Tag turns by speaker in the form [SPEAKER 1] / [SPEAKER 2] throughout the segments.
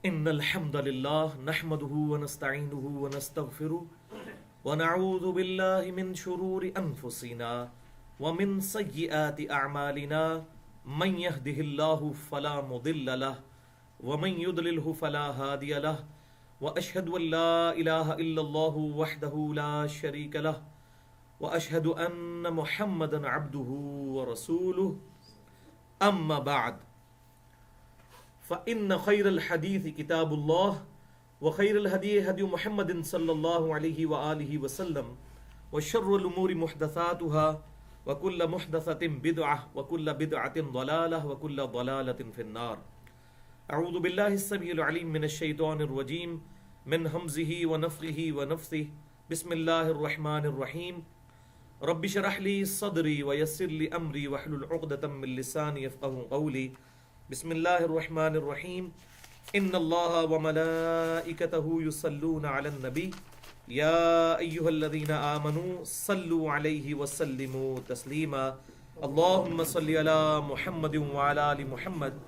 [SPEAKER 1] إن الحمد لله نحمده ونستعينه ونستغفره ونعوذ بالله من شرور أنفسنا ومن سيئات أعمالنا من يهده الله فلا مضل له ومن يضلله فلا هادي له وأشهد أن لا إله إلا الله وحده لا شريك له وأشهد أن محمدا عبده ورسوله أما بعد فإن خير الحديث كتاب الله وخير الهدي هدي محمد صلى الله عليه وآله وسلم وشر الأمور محدثاتها وكل محدثة بدعة وكل بدعة ضلالة وكل ضلالة في النار. أعوذ بالله السميع العليم من الشيطان الرجيم من همزه ونفخه ونفثه. بسم الله الرحمن الرحيم. رب اشرح لي صدري ويسر لي أمري واحلل عقدة من لساني يفقهوا قولي. بسم اللہ الرحمن الرحیم. ان اللہ وملائکتہ یصلون علی النبی یا ایہا الذین آمنوا صلوا علیہ وسلموا تسلیما. اللہم صل علی محمد وعلی آل محمد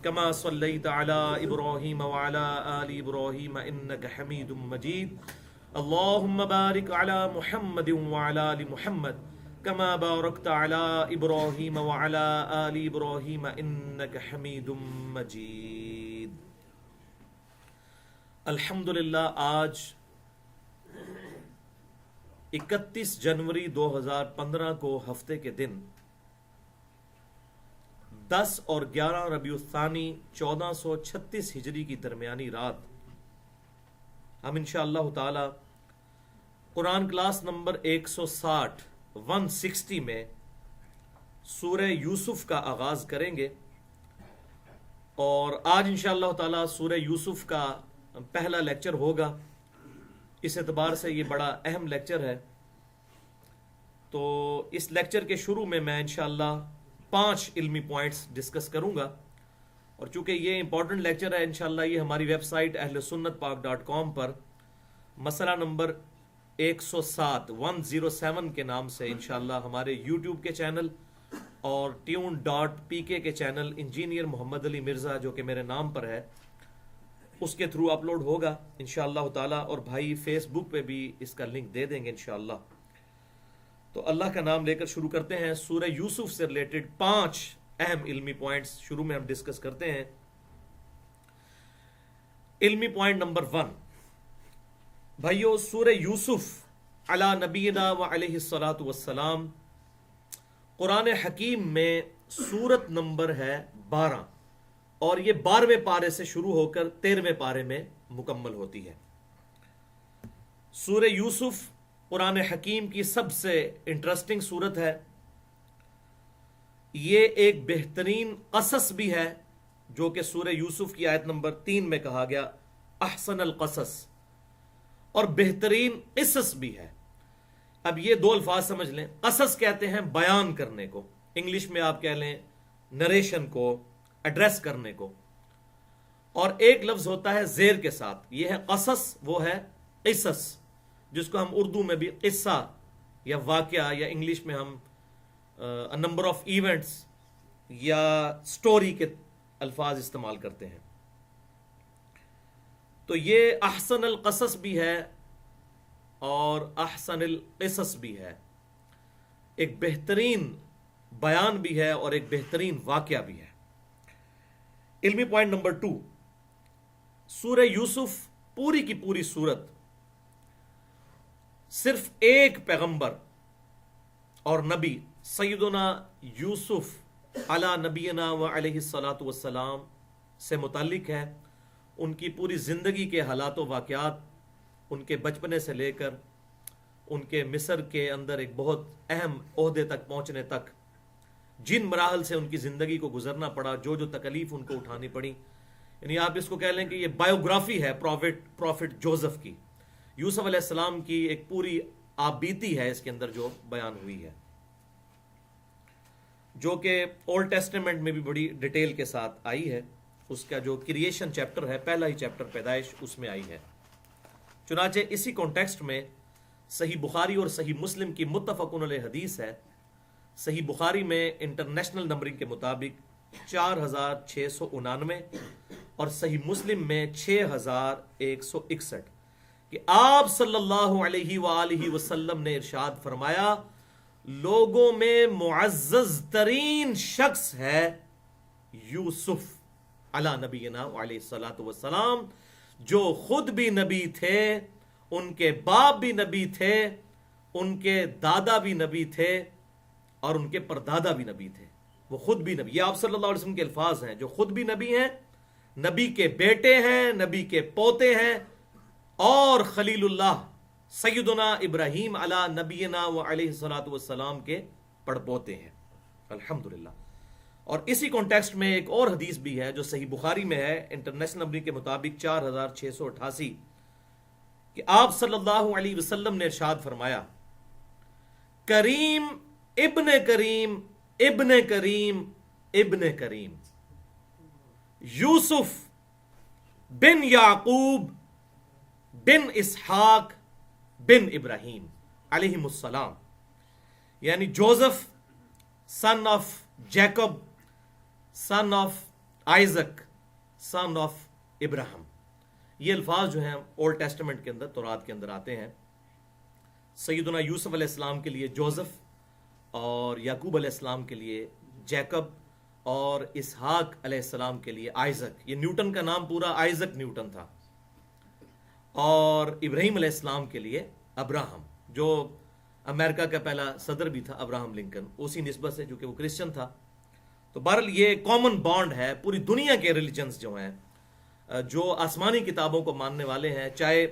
[SPEAKER 1] کما صلیت علی ابراہیم وعلی آل ابراہیم انک حمید مجید. اللہم بارک علی محمد وعلی آل محمد کما بارکت علی ابراہیم وعلی آل ابراہیم انک حمید مجید. الحمدللہ آج 31 جنوری 2015 کو ہفتے کے دن 10 اور 11 ربیع الثانی 1436 ہجری کی درمیانی رات ہم انشاءاللہ تعالی قرآن کلاس نمبر 160 میں سورہ یوسف کا آغاز کریں گے. اور آج انشاءاللہ تعالی سورہ یوسف کا پہلا لیکچر ہوگا. اس اعتبار سے یہ بڑا اہم لیکچر ہے. تو اس لیکچر کے شروع میں انشاءاللہ 5 علمی پوائنٹس ڈسکس کروں گا. اور چونکہ یہ امپورٹنٹ لیکچر ہے انشاءاللہ یہ ہماری ویب سائٹ ahlsunnatpak.com پر مسئلہ نمبر 107 کے نام سے انشاءاللہ ہمارے یوٹیوب کے چینل اور tune.pk کے چینل انجینئر محمد علی مرزا جو کہ میرے نام پر ہے اس کے تھرو اپلوڈ ہوگا انشاءاللہ تعالی. اور بھائی فیس بک پہ بھی اس کا لنک دے دیں گے انشاءاللہ. تو اللہ کا نام لے کر شروع کرتے ہیں. سورہ یوسف سے ریلیٹڈ 5 اہم علمی پوائنٹس شروع میں ہم ڈسکس کرتے ہیں. علمی پوائنٹ نمبر 1 بھائیو، سورہ یوسف علی نبینا و علیہ الصلاۃ والسلام قرآن حکیم میں سورت نمبر ہے 12 اور یہ 12ویں پارے سے شروع ہو کر 13ویں پارے میں مکمل ہوتی ہے. سورہ یوسف قرآن حکیم کی سب سے انٹرسٹنگ سورت ہے. یہ ایک بہترین قصص بھی ہے جو کہ سورہ یوسف کی آیت نمبر 3 میں کہا گیا احسن القصص، اور بہترین قصص بھی ہے. اب یہ 2 الفاظ سمجھ لیں. قصص کہتے ہیں بیان کرنے کو، انگلش میں آپ کہہ لیں نریشن کو، ایڈریس کرنے کو. اور ایک لفظ ہوتا ہے زیر کے ساتھ، یہ ہے قصص، وہ ہے قصص، جس کو ہم اردو میں بھی قصہ یا واقعہ یا انگلش میں ہم نمبر آف ایونٹس یا سٹوری کے الفاظ استعمال کرتے ہیں. تو یہ احسن القصص بھی ہے اور احسن القصص بھی ہے. ایک بہترین بیان بھی ہے اور ایک بہترین واقعہ بھی ہے. علمی پوائنٹ نمبر 2 سورہ یوسف پوری کی پوری سورت صرف ایک پیغمبر اور نبی سیدنا یوسف علی نبینا و علیہ الصلاۃ والسلام سے متعلق ہے. ان کی پوری زندگی کے حالات و واقعات، ان کے بچپنے سے لے کر ان کے مصر کے اندر ایک بہت اہم عہدے تک پہنچنے تک جن مراحل سے ان کی زندگی کو گزرنا پڑا، جو تکلیف ان کو اٹھانی پڑی، یعنی آپ اس کو کہہ لیں کہ یہ بایوگرافی ہے پروفٹ جوزف کی. یوسف علیہ السلام کی ایک پوری آپ بیتی ہے اس کے اندر جو بیان ہوئی ہے، جو کہ اولڈ ٹیسٹمنٹ میں بھی بڑی ڈیٹیل کے ساتھ آئی ہے. اس کا جو کریشن چیپٹر ہے، پہلا ہی چیپٹر پیدائش، اس میں آئی ہے. چنانچہ اسی کانٹیکسٹ میں صحیح بخاری اور صحیح مسلم کی متفقن علیہ حدیث ہے. صحیح بخاری میں انٹرنیشنل نمبرنگ کے مطابق 4699 اور صحیح مسلم میں 6161 کہ آپ صلی اللہ علیہ وآلہ وسلم نے ارشاد فرمایا لوگوں میں معزز ترین شخص ہے یوسف علی نبینا علیہ الصلوۃ والسلام، جو خود بھی نبی تھے، ان کے باپ بھی نبی تھے، ان کے دادا بھی نبی تھے، اور ان کے پردادا بھی نبی تھے۔ وہ خود بھی نبی، یہ آپ صلی اللہ علیہ وسلم کے الفاظ ہیں، جو خود بھی نبی ہیں، نبی کے بیٹے ہیں، نبی کے پوتے ہیں، اور خلیل اللہ سیدنا ابراہیم علی نبینا و علیہ الصلوۃ والسلام کے پڑپوتے ہیں، الحمدللہ۔ اور اسی کانٹیکسٹ میں ایک اور حدیث بھی ہے جو صحیح بخاری میں ہے، انٹرنیشنل نمبر کے مطابق 4688، کہ آپ صلی اللہ علیہ وسلم نے ارشاد فرمایا کریم ابن کریم ابن کریم ابن کریم یوسف بن یعقوب بن اسحاق بن ابراہیم علیہم السلام، یعنی Joseph son of Jacob son of Isaac son of Abraham. یہ الفاظ جو ہیں اولڈ ٹیسٹمنٹ کے اندر، تورات کے اندر آتے ہیں۔ سیدنا یوسف علیہ السلام کے لیے جوزف، اور یعقوب علیہ السلام کے لیے جیکب، اور اسحاق علیہ السلام کے لیے آئزک۔ یہ نیوٹن کا نام پورا آئزک نیوٹن تھا، اور ابراہیم علیہ السلام کے لیے ابراہم، جو امریکہ کا پہلا صدر بھی تھا ابراہم لنکن، اسی نسبت سے چونکہ وہ کرسچن تھا۔ تو بہرحال یہ کامن بانڈ ہے پوری دنیا کے ریلیجنز جو ہیں، جو آسمانی کتابوں کو ماننے والے ہیں، چاہے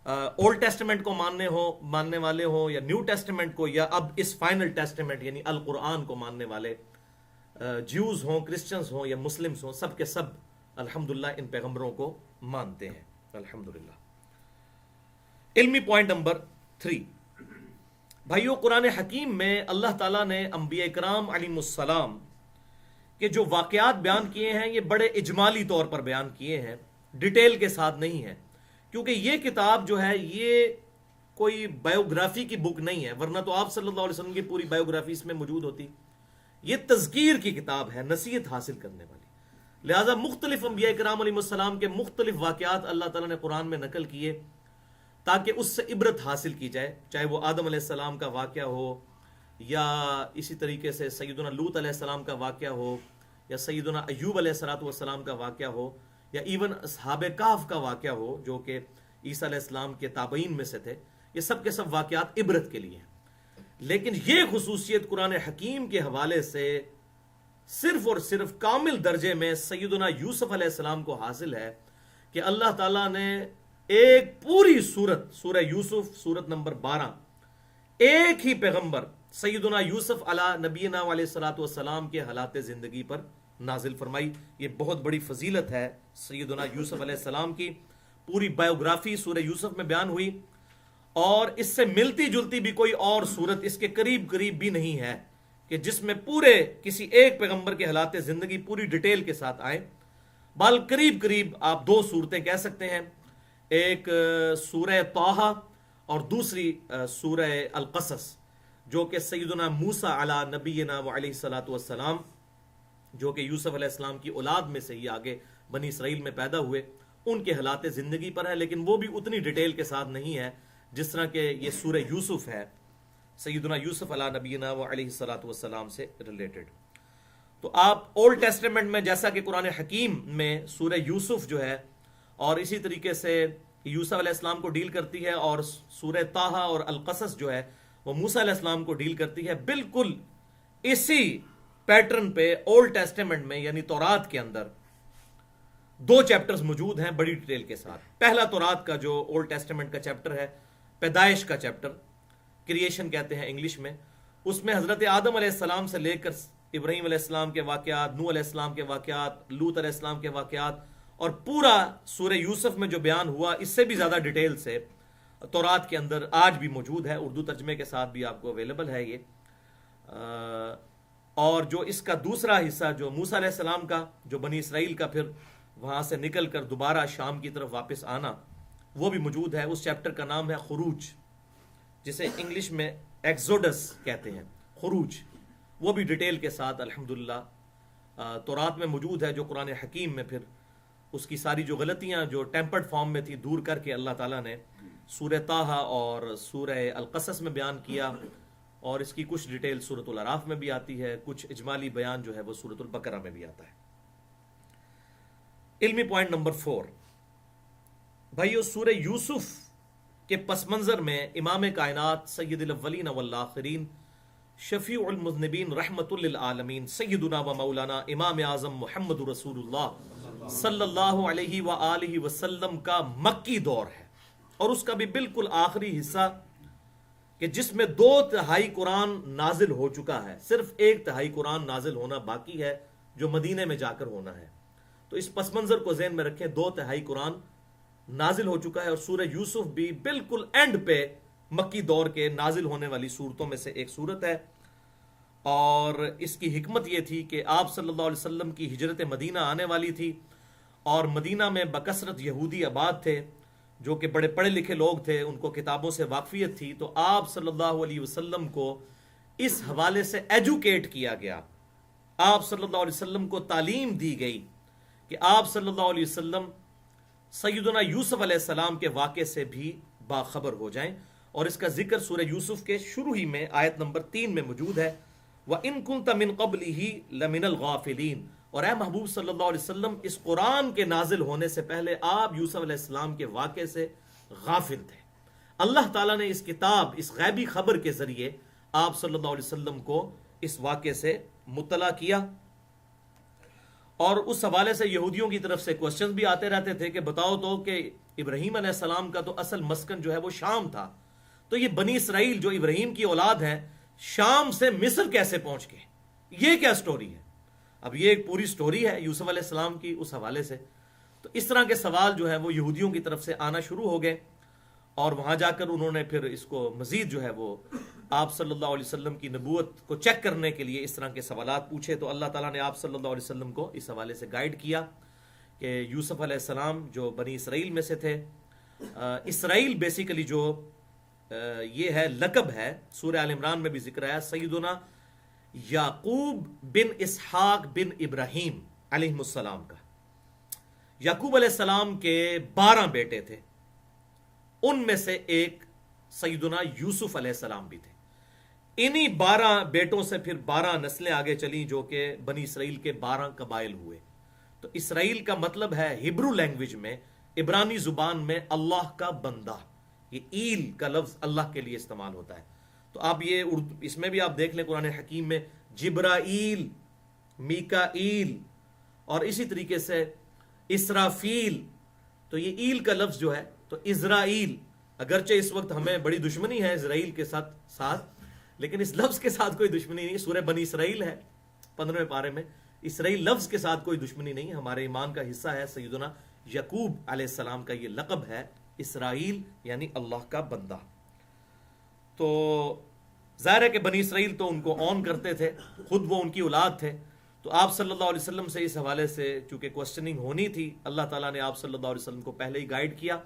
[SPEAKER 1] اولڈ ٹیسٹمنٹ کو ماننے والے ہوں، یا نیو ٹیسٹمنٹ کو، یا اب اس فائنل ٹیسٹمنٹ یعنی القرآن کو ماننے والے، جیوز ہوں، کرسچنز ہوں، یا مسلمز ہوں، سب کے سب الحمدللہ ان پیغمبروں کو مانتے ہیں، الحمدللہ۔ علمی پوائنٹ نمبر 3، بھائیو، قرآن حکیم میں اللہ تعالیٰ نے انبیاء کرام علیہم السلام کہ جو واقعات بیان کیے ہیں، یہ بڑے اجمالی طور پر بیان کیے ہیں، ڈیٹیل کے ساتھ نہیں ہیں، کیونکہ یہ کتاب جو ہے یہ کوئی بایوگرافی کی بک نہیں ہے، ورنہ تو آپ صلی اللہ علیہ وسلم کی پوری بایوگرافی اس میں موجود ہوتی۔ یہ تذکیر کی کتاب ہے، نصیحت حاصل کرنے والی، لہذا مختلف انبیاء کرام علیہ السلام کے مختلف واقعات اللہ تعالیٰ نے قرآن میں نقل کیے تاکہ اس سے عبرت حاصل کی جائے، چاہے وہ آدم علیہ السلام کا واقعہ ہو، یا اسی طریقے سے سیدنا لوط علیہ السلام کا واقعہ ہو، یا سیدنا ایوب علیہ السلام کا واقعہ ہو، یا ایون اصحاب کہف کا واقعہ ہو جو کہ عیسیٰ علیہ السلام کے تابعین میں سے تھے۔ یہ سب کے سب واقعات عبرت کے لیے ہیں، لیکن یہ خصوصیت قرآن حکیم کے حوالے سے صرف اور صرف کامل درجے میں سیدنا یوسف علیہ السلام کو حاصل ہے کہ اللہ تعالیٰ نے ایک پوری سورت، سورہ یوسف، سورت نمبر 12، ایک ہی پیغمبر سیدنا یوسف علی نبینا علیہ الصلوۃ والسلام کے حالات زندگی پر نازل فرمائی۔ یہ بہت بڑی فضیلت ہے سیدنا یوسف علیہ السلام کی، پوری بایوگرافی سورہ یوسف میں بیان ہوئی، اور اس سے ملتی جلتی بھی کوئی اور سورت اس کے قریب بھی نہیں ہے کہ جس میں پورے کسی ایک پیغمبر کے حالات زندگی پوری ڈیٹیل کے ساتھ آئے۔ بال قریب آپ دو صورتیں کہہ سکتے ہیں، ایک سورہ طٰہٰ اور دوسری سورہ القصص، جو کہ سیدنا موسیٰ علی نبینا و علیہ الصلوۃ والسلام، جو کہ یوسف علیہ السلام کی اولاد میں سے ہی آگے بنی اسرائیل میں پیدا ہوئے، ان کے حالات زندگی پر ہے، لیکن وہ بھی اتنی ڈیٹیل کے ساتھ نہیں ہے جس طرح کہ یہ سورہ یوسف ہے، سیدنا یوسف علی نبینا و علیہ الصلوۃ والسلام سے ریلیٹڈ۔ تو آپ اولڈ ٹیسٹمنٹ میں جیسا کہ قرآن حکیم میں سورہ یوسف جو ہے، اور اسی طریقے سے یوسف علیہ السلام کو ڈیل کرتی ہے، اور سورہ طٰہٰ اور القصص جو ہے وہ موسیٰ علیہ السلام کو ڈیل کرتی ہے، بالکل اسی پیٹرن پہ اولڈ ٹیسٹمنٹ میں یعنی تورات کے اندر دو چیپٹرز موجود ہیں بڑی ڈیٹیل کے ساتھ۔ پہلا تورات کا جو اولڈ ٹیسٹمنٹ کا چیپٹر ہے، پیدائش کا چیپٹر، کریشن کہتے ہیں انگلش میں، اس میں حضرت آدم علیہ السلام سے لے کر ابراہیم علیہ السلام کے واقعات، نوح علیہ السلام کے واقعات، لوط علیہ السلام کے واقعات، اور پورا سورہ یوسف میں جو بیان ہوا اس سے بھی زیادہ ڈیٹیل سے تورات کے اندر آج بھی موجود ہے، اردو ترجمے کے ساتھ بھی آپ کو اویلیبل ہے یہ۔ اور جو اس کا دوسرا حصہ جو موسیٰ علیہ السلام کا، جو بنی اسرائیل کا پھر وہاں سے نکل کر دوبارہ شام کی طرف واپس آنا، وہ بھی موجود ہے۔ اس چیپٹر کا نام ہے خروج، جسے انگلش میں ایکزوڈس کہتے ہیں، خروج، وہ بھی ڈیٹیل کے ساتھ الحمدللہ تورات میں موجود ہے، جو قرآن حکیم میں پھر اس کی ساری جو غلطیاں جو ٹیمپرڈ فارم میں تھی دور کر کے اللہ تعالیٰ نے سورہ طٰہٰ اور سورہ القصص میں بیان کیا، اور اس کی کچھ ڈیٹیل سورۃ الاعراف میں بھی آتی ہے، کچھ اجمالی بیان جو ہے وہ سورۃ البقرہ میں بھی آتا ہے۔ علمی پوائنٹ نمبر 4، بھائیو سورہ یوسف کے پس منظر میں امام کائنات سید الاولین والآخرین شفیع المذنبین رحمت للعالمین سیدنا و مولانا امام اعظم محمد رسول اللہ صلی اللہ علیہ وآلہ وسلم کا مکی دور ہے، اور اس کا بھی بالکل آخری حصہ کہ جس میں 2/3 قرآن نازل ہو چکا ہے، صرف 1/3 قرآن نازل ہونا باقی ہے جو مدینے میں جا کر ہونا ہے۔ تو اس پس منظر کو ذہن میں رکھیں، 2/3 قرآن نازل ہو چکا ہے، اور سورہ یوسف بھی بالکل اینڈ پہ مکی دور کے نازل ہونے والی صورتوں میں سے ایک صورت ہے۔ اور اس کی حکمت یہ تھی کہ آپ صلی اللہ علیہ وسلم کی ہجرت مدینہ آنے والی تھی، اور مدینہ میں بکثرت یہودی آباد تھے جو کہ بڑے پڑھے لکھے لوگ تھے، ان کو کتابوں سے واقفیت تھی، تو آپ صلی اللہ علیہ وسلم کو اس حوالے سے ایجوکیٹ کیا گیا، آپ صلی اللہ علیہ وسلم کو تعلیم دی گئی کہ آپ صلی اللہ علیہ وسلم سیدنا یوسف علیہ السلام کے واقعے سے بھی باخبر ہو جائیں، اور اس کا ذکر سورہ یوسف کے شروع ہی میں آیت نمبر 3 میں موجود ہے، وَإِن كُنْتَ مِن قَبْلِهِ لَمِنَ الْغَافِلِينَ۔ اور اے محبوب صلی اللہ علیہ وسلم، اس قرآن کے نازل ہونے سے پہلے آپ یوسف علیہ السلام کے واقعے سے غافل تھے۔ اللہ تعالیٰ نے اس کتاب، اس غیبی خبر کے ذریعے آپ صلی اللہ علیہ وسلم کو اس واقعے سے مطلع کیا، اور اس حوالے سے یہودیوں کی طرف سے کوسچنز بھی آتے رہتے تھے کہ بتاؤ تو کہ ابراہیم علیہ السلام کا تو اصل مسکن جو ہے وہ شام تھا، تو یہ بنی اسرائیل جو ابراہیم کی اولاد ہے شام سے مصر کیسے پہنچ گئے، یہ کیا سٹوری ہے؟ اب یہ ایک پوری سٹوری ہے یوسف علیہ السلام کی اس حوالے سے۔ تو اس طرح کے سوال جو ہے وہ یہودیوں کی طرف سے آنا شروع ہو گئے، اور وہاں جا کر انہوں نے پھر اس کو مزید جو ہے وہ آپ صلی اللہ علیہ وسلم کی نبوت کو چیک کرنے کے لیے اس طرح کے سوالات پوچھے، تو اللہ تعالیٰ نے آپ صلی اللہ علیہ وسلم کو اس حوالے سے گائیڈ کیا کہ یوسف علیہ السلام جو بنی اسرائیل میں سے تھے، اسرائیل بیسیکلی جو یہ ہے لقب ہے، سورہ آل عمران میں بھی ذکر ہے، سیدنا یعقوب بن اسحاق بن ابراہیم علیہ السلام کا۔ یعقوب علیہ السلام کے 12 بیٹے تھے، ان میں سے ایک سیدنا یوسف علیہ السلام بھی تھے۔ انہی 12 بیٹوں سے پھر 12 نسلیں آگے چلیں جو کہ بنی اسرائیل کے 12 قبائل ہوئے۔ تو اسرائیل کا مطلب ہے ہبرو لینگویج میں، عبرانی زبان میں اللہ کا بندہ، یہ ایل کا لفظ اللہ کے لیے استعمال ہوتا ہے۔ تو آپ یہ اس میں بھی آپ دیکھ لیں قرآن حکیم میں جبرائیل، میکائیل، اور اسی طریقے سے اسرافیل، تو یہ ایل کا لفظ جو ہے تو اسرائیل، اگرچہ اس وقت ہمیں بڑی دشمنی ہے اسرائیل کے ساتھ، لیکن اس لفظ کے ساتھ کوئی دشمنی نہیں۔ سورہ بنی اسرائیل ہے 15ویں پارے میں، اسرائیل لفظ کے ساتھ کوئی دشمنی نہیں، ہمارے ایمان کا حصہ ہے۔ سیدنا یعقوب علیہ السلام کا یہ لقب ہے اسرائیل، یعنی اللہ کا بندہ۔ تو ظاہر ہے کہ بنی اسرائیل تو ان کو اون کرتے تھے، خود وہ ان کی اولاد تھے، تو آپ صلی اللہ علیہ وسلم سے اس حوالے سے چونکہ کوسچننگ ہونی تھی، اللہ تعالیٰ نے آپ صلی اللہ علیہ وسلم کو پہلے ہی گائیڈ کیا،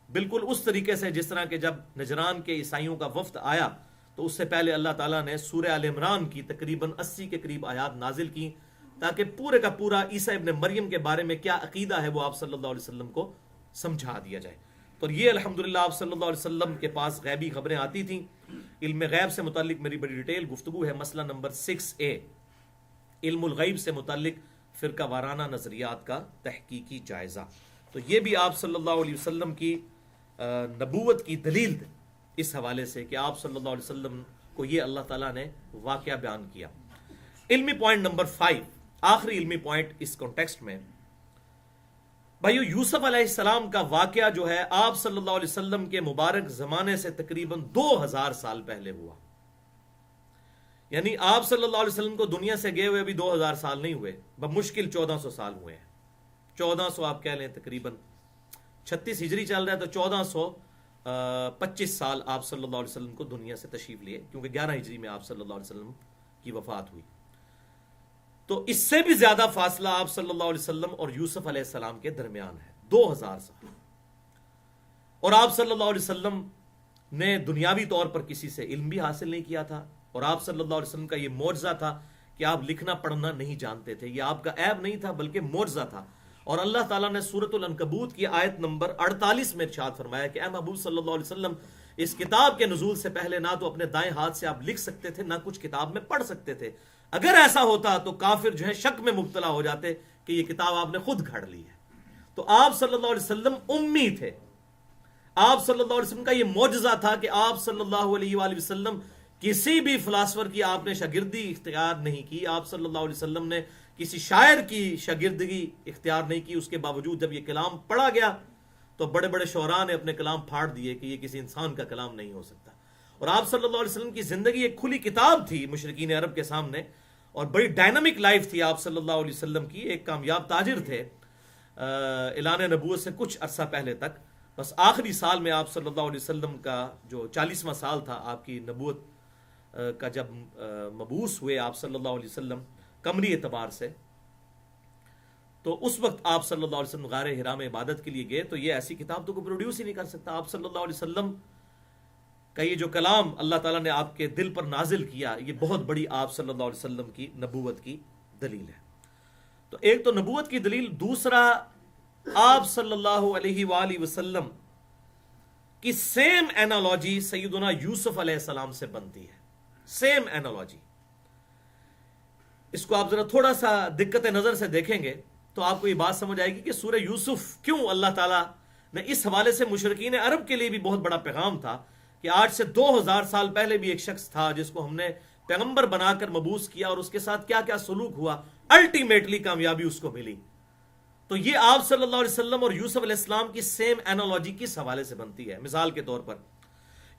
[SPEAKER 1] بالکل اس طریقے سے جس طرح کہ جب نجران کے عیسائیوں کا وفد آیا تو اس سے پہلے اللہ تعالیٰ نے سورہ آل عمران کی تقریباً 80 کے قریب آیات نازل کی، تاکہ پورے کا پورا عیسیٰ ابن مریم کے بارے میں کیا عقیدہ ہے وہ آپ صلی اللہ علیہ وسلم کو سمجھا دیا جائے۔ تو یہ الحمدللہ آپ صلی اللہ علیہ وسلم کے پاس غیبی خبریں آتی تھیں۔ علم غیب سے متعلق میری بڑی ڈیٹیل گفتگو ہے، مسئلہ نمبر 6A، علم الغیب سے متعلق فرقہ وارانہ نظریات کا تحقیقی جائزہ۔ تو یہ بھی آپ صلی اللہ علیہ وسلم کی نبوت کی دلیل اس حوالے سے کہ آپ صلی اللہ علیہ وسلم کو یہ اللہ تعالیٰ نے واقعہ بیان کیا۔ علمی پوائنٹ نمبر 5، آخری علمی پوائنٹ اس کانٹیکسٹ میں، بھائیو یوسف علیہ السلام کا واقعہ جو ہے آپ صلی اللہ علیہ وسلم کے مبارک زمانے سے تقریباً 2000 سال پہلے ہوا، یعنی آپ صلی اللہ علیہ وسلم کو دنیا سے گئے ہوئے ابھی 2000 سال نہیں ہوئے، بمشکل 1400 سال ہوئے ہیں۔ 1400 آپ کہہ لیں، تقریباً 36 ہجری چل رہا ہے، تو 1425 سال آپ صلی اللہ علیہ وسلم کو دنیا سے تشریف لیے، کیونکہ 11 ہجری میں آپ صلی اللہ علیہ وسلم کی وفات ہوئی۔ تو اس سے بھی زیادہ فاصلہ آپ صلی اللہ علیہ وسلم اور یوسف علیہ السلام کے درمیان ہے، 2000 سال۔ اور آپ صلی اللہ علیہ وسلم نے دنیاوی طور پر کسی سے علم بھی حاصل نہیں کیا تھا، اور آپ صلی اللہ علیہ وسلم کا یہ معجزہ تھا کہ آپ لکھنا پڑھنا نہیں جانتے تھے، یہ آپ کا عیب نہیں تھا بلکہ معجزہ تھا۔ اور اللہ تعالیٰ نے سورۃ العنکبوت کی آیت نمبر 48 میں ارشاد فرمایا کہ اے محبوب صلی اللہ علیہ وسلم، اس کتاب کے نزول سے پہلے نہ تو اپنے دائیں ہاتھ سے آپ لکھ سکتے تھے، نہ کچھ کتاب میں پڑھ سکتے تھے. اگر ایسا ہوتا تو کافر جو ہے شک میں مبتلا ہو جاتے کہ یہ کتاب آپ نے خود گھڑ لی ہے. تو آپ صلی اللہ علیہ وسلم امی تھے. آپ صلی اللہ علیہ وسلم کا یہ معجزہ تھا کہ آپ صلی اللہ علیہ وآلہ وسلم کسی بھی فلاسفر کی آپ نے شاگردی اختیار نہیں کی. آپ صلی اللہ علیہ وسلم نے کسی شاعر کی شاگردگی اختیار نہیں کی. اس کے باوجود جب یہ کلام پڑھا گیا تو بڑے بڑے شعراء نے اپنے کلام پھاڑ دیے کہ یہ کسی انسان کا کلام نہیں ہو سکتا. اور آپ صلی اللہ علیہ وسلم کی زندگی ایک کھلی کتاب تھی مشرکین عرب کے سامنے، اور بڑی ڈائنامک لائف تھی آپ صلی اللہ علیہ وسلم کی. ایک کامیاب تاجر تھے اعلان نبوت سے کچھ عرصہ پہلے تک. بس آخری سال میں آپ صلی اللہ علیہ وسلم کا جو 40واں سال تھا آپ کی نبوت کا، جب مبعوث ہوئے آپ صلی اللہ علیہ وسلم قمری اعتبار سے، تو اس وقت آپ صلی اللہ علیہ وسلم غار حرا میں عبادت کے لیے گئے. تو یہ ایسی کتاب تو کوئی پروڈیوس ہی نہیں کر سکتا. آپ صلی اللہ علیہ وسلم کا یہ جو کلام اللہ تعالیٰ نے آپ کے دل پر نازل کیا، یہ بہت بڑی آپ صلی اللہ علیہ وسلم کی نبوت کی دلیل ہے. تو ایک تو نبوت کی دلیل، دوسرا آپ صلی اللہ علیہ وآلہ وسلم کی سیم اینالوجی سیدنا یوسف علیہ السلام سے بنتی ہے. Same analogy. اس کو آپ ذرا تھوڑا سا دقت نظر سے دیکھیں گے تو آپ کو یہ بات سمجھ آئے گی کہ سورہ یوسف کیوں اللہ تعالیٰ نے اس حوالے سے مشرکین عرب کے لیے بھی بہت بڑا پیغام تھا کہ آج سے 2000 سال پہلے بھی ایک شخص تھا جس کو ہم نے پیغمبر بنا کر مبعوث کیا، اور اس کے ساتھ کیا کیا سلوک ہوا، الٹیمیٹلی کامیابی اس کو ملی. تو یہ آپ صلی اللہ علیہ وسلم اور یوسف علیہ السلام کی سیم اینالوجی کس حوالے سے بنتی ہے؟ مثال کے طور پر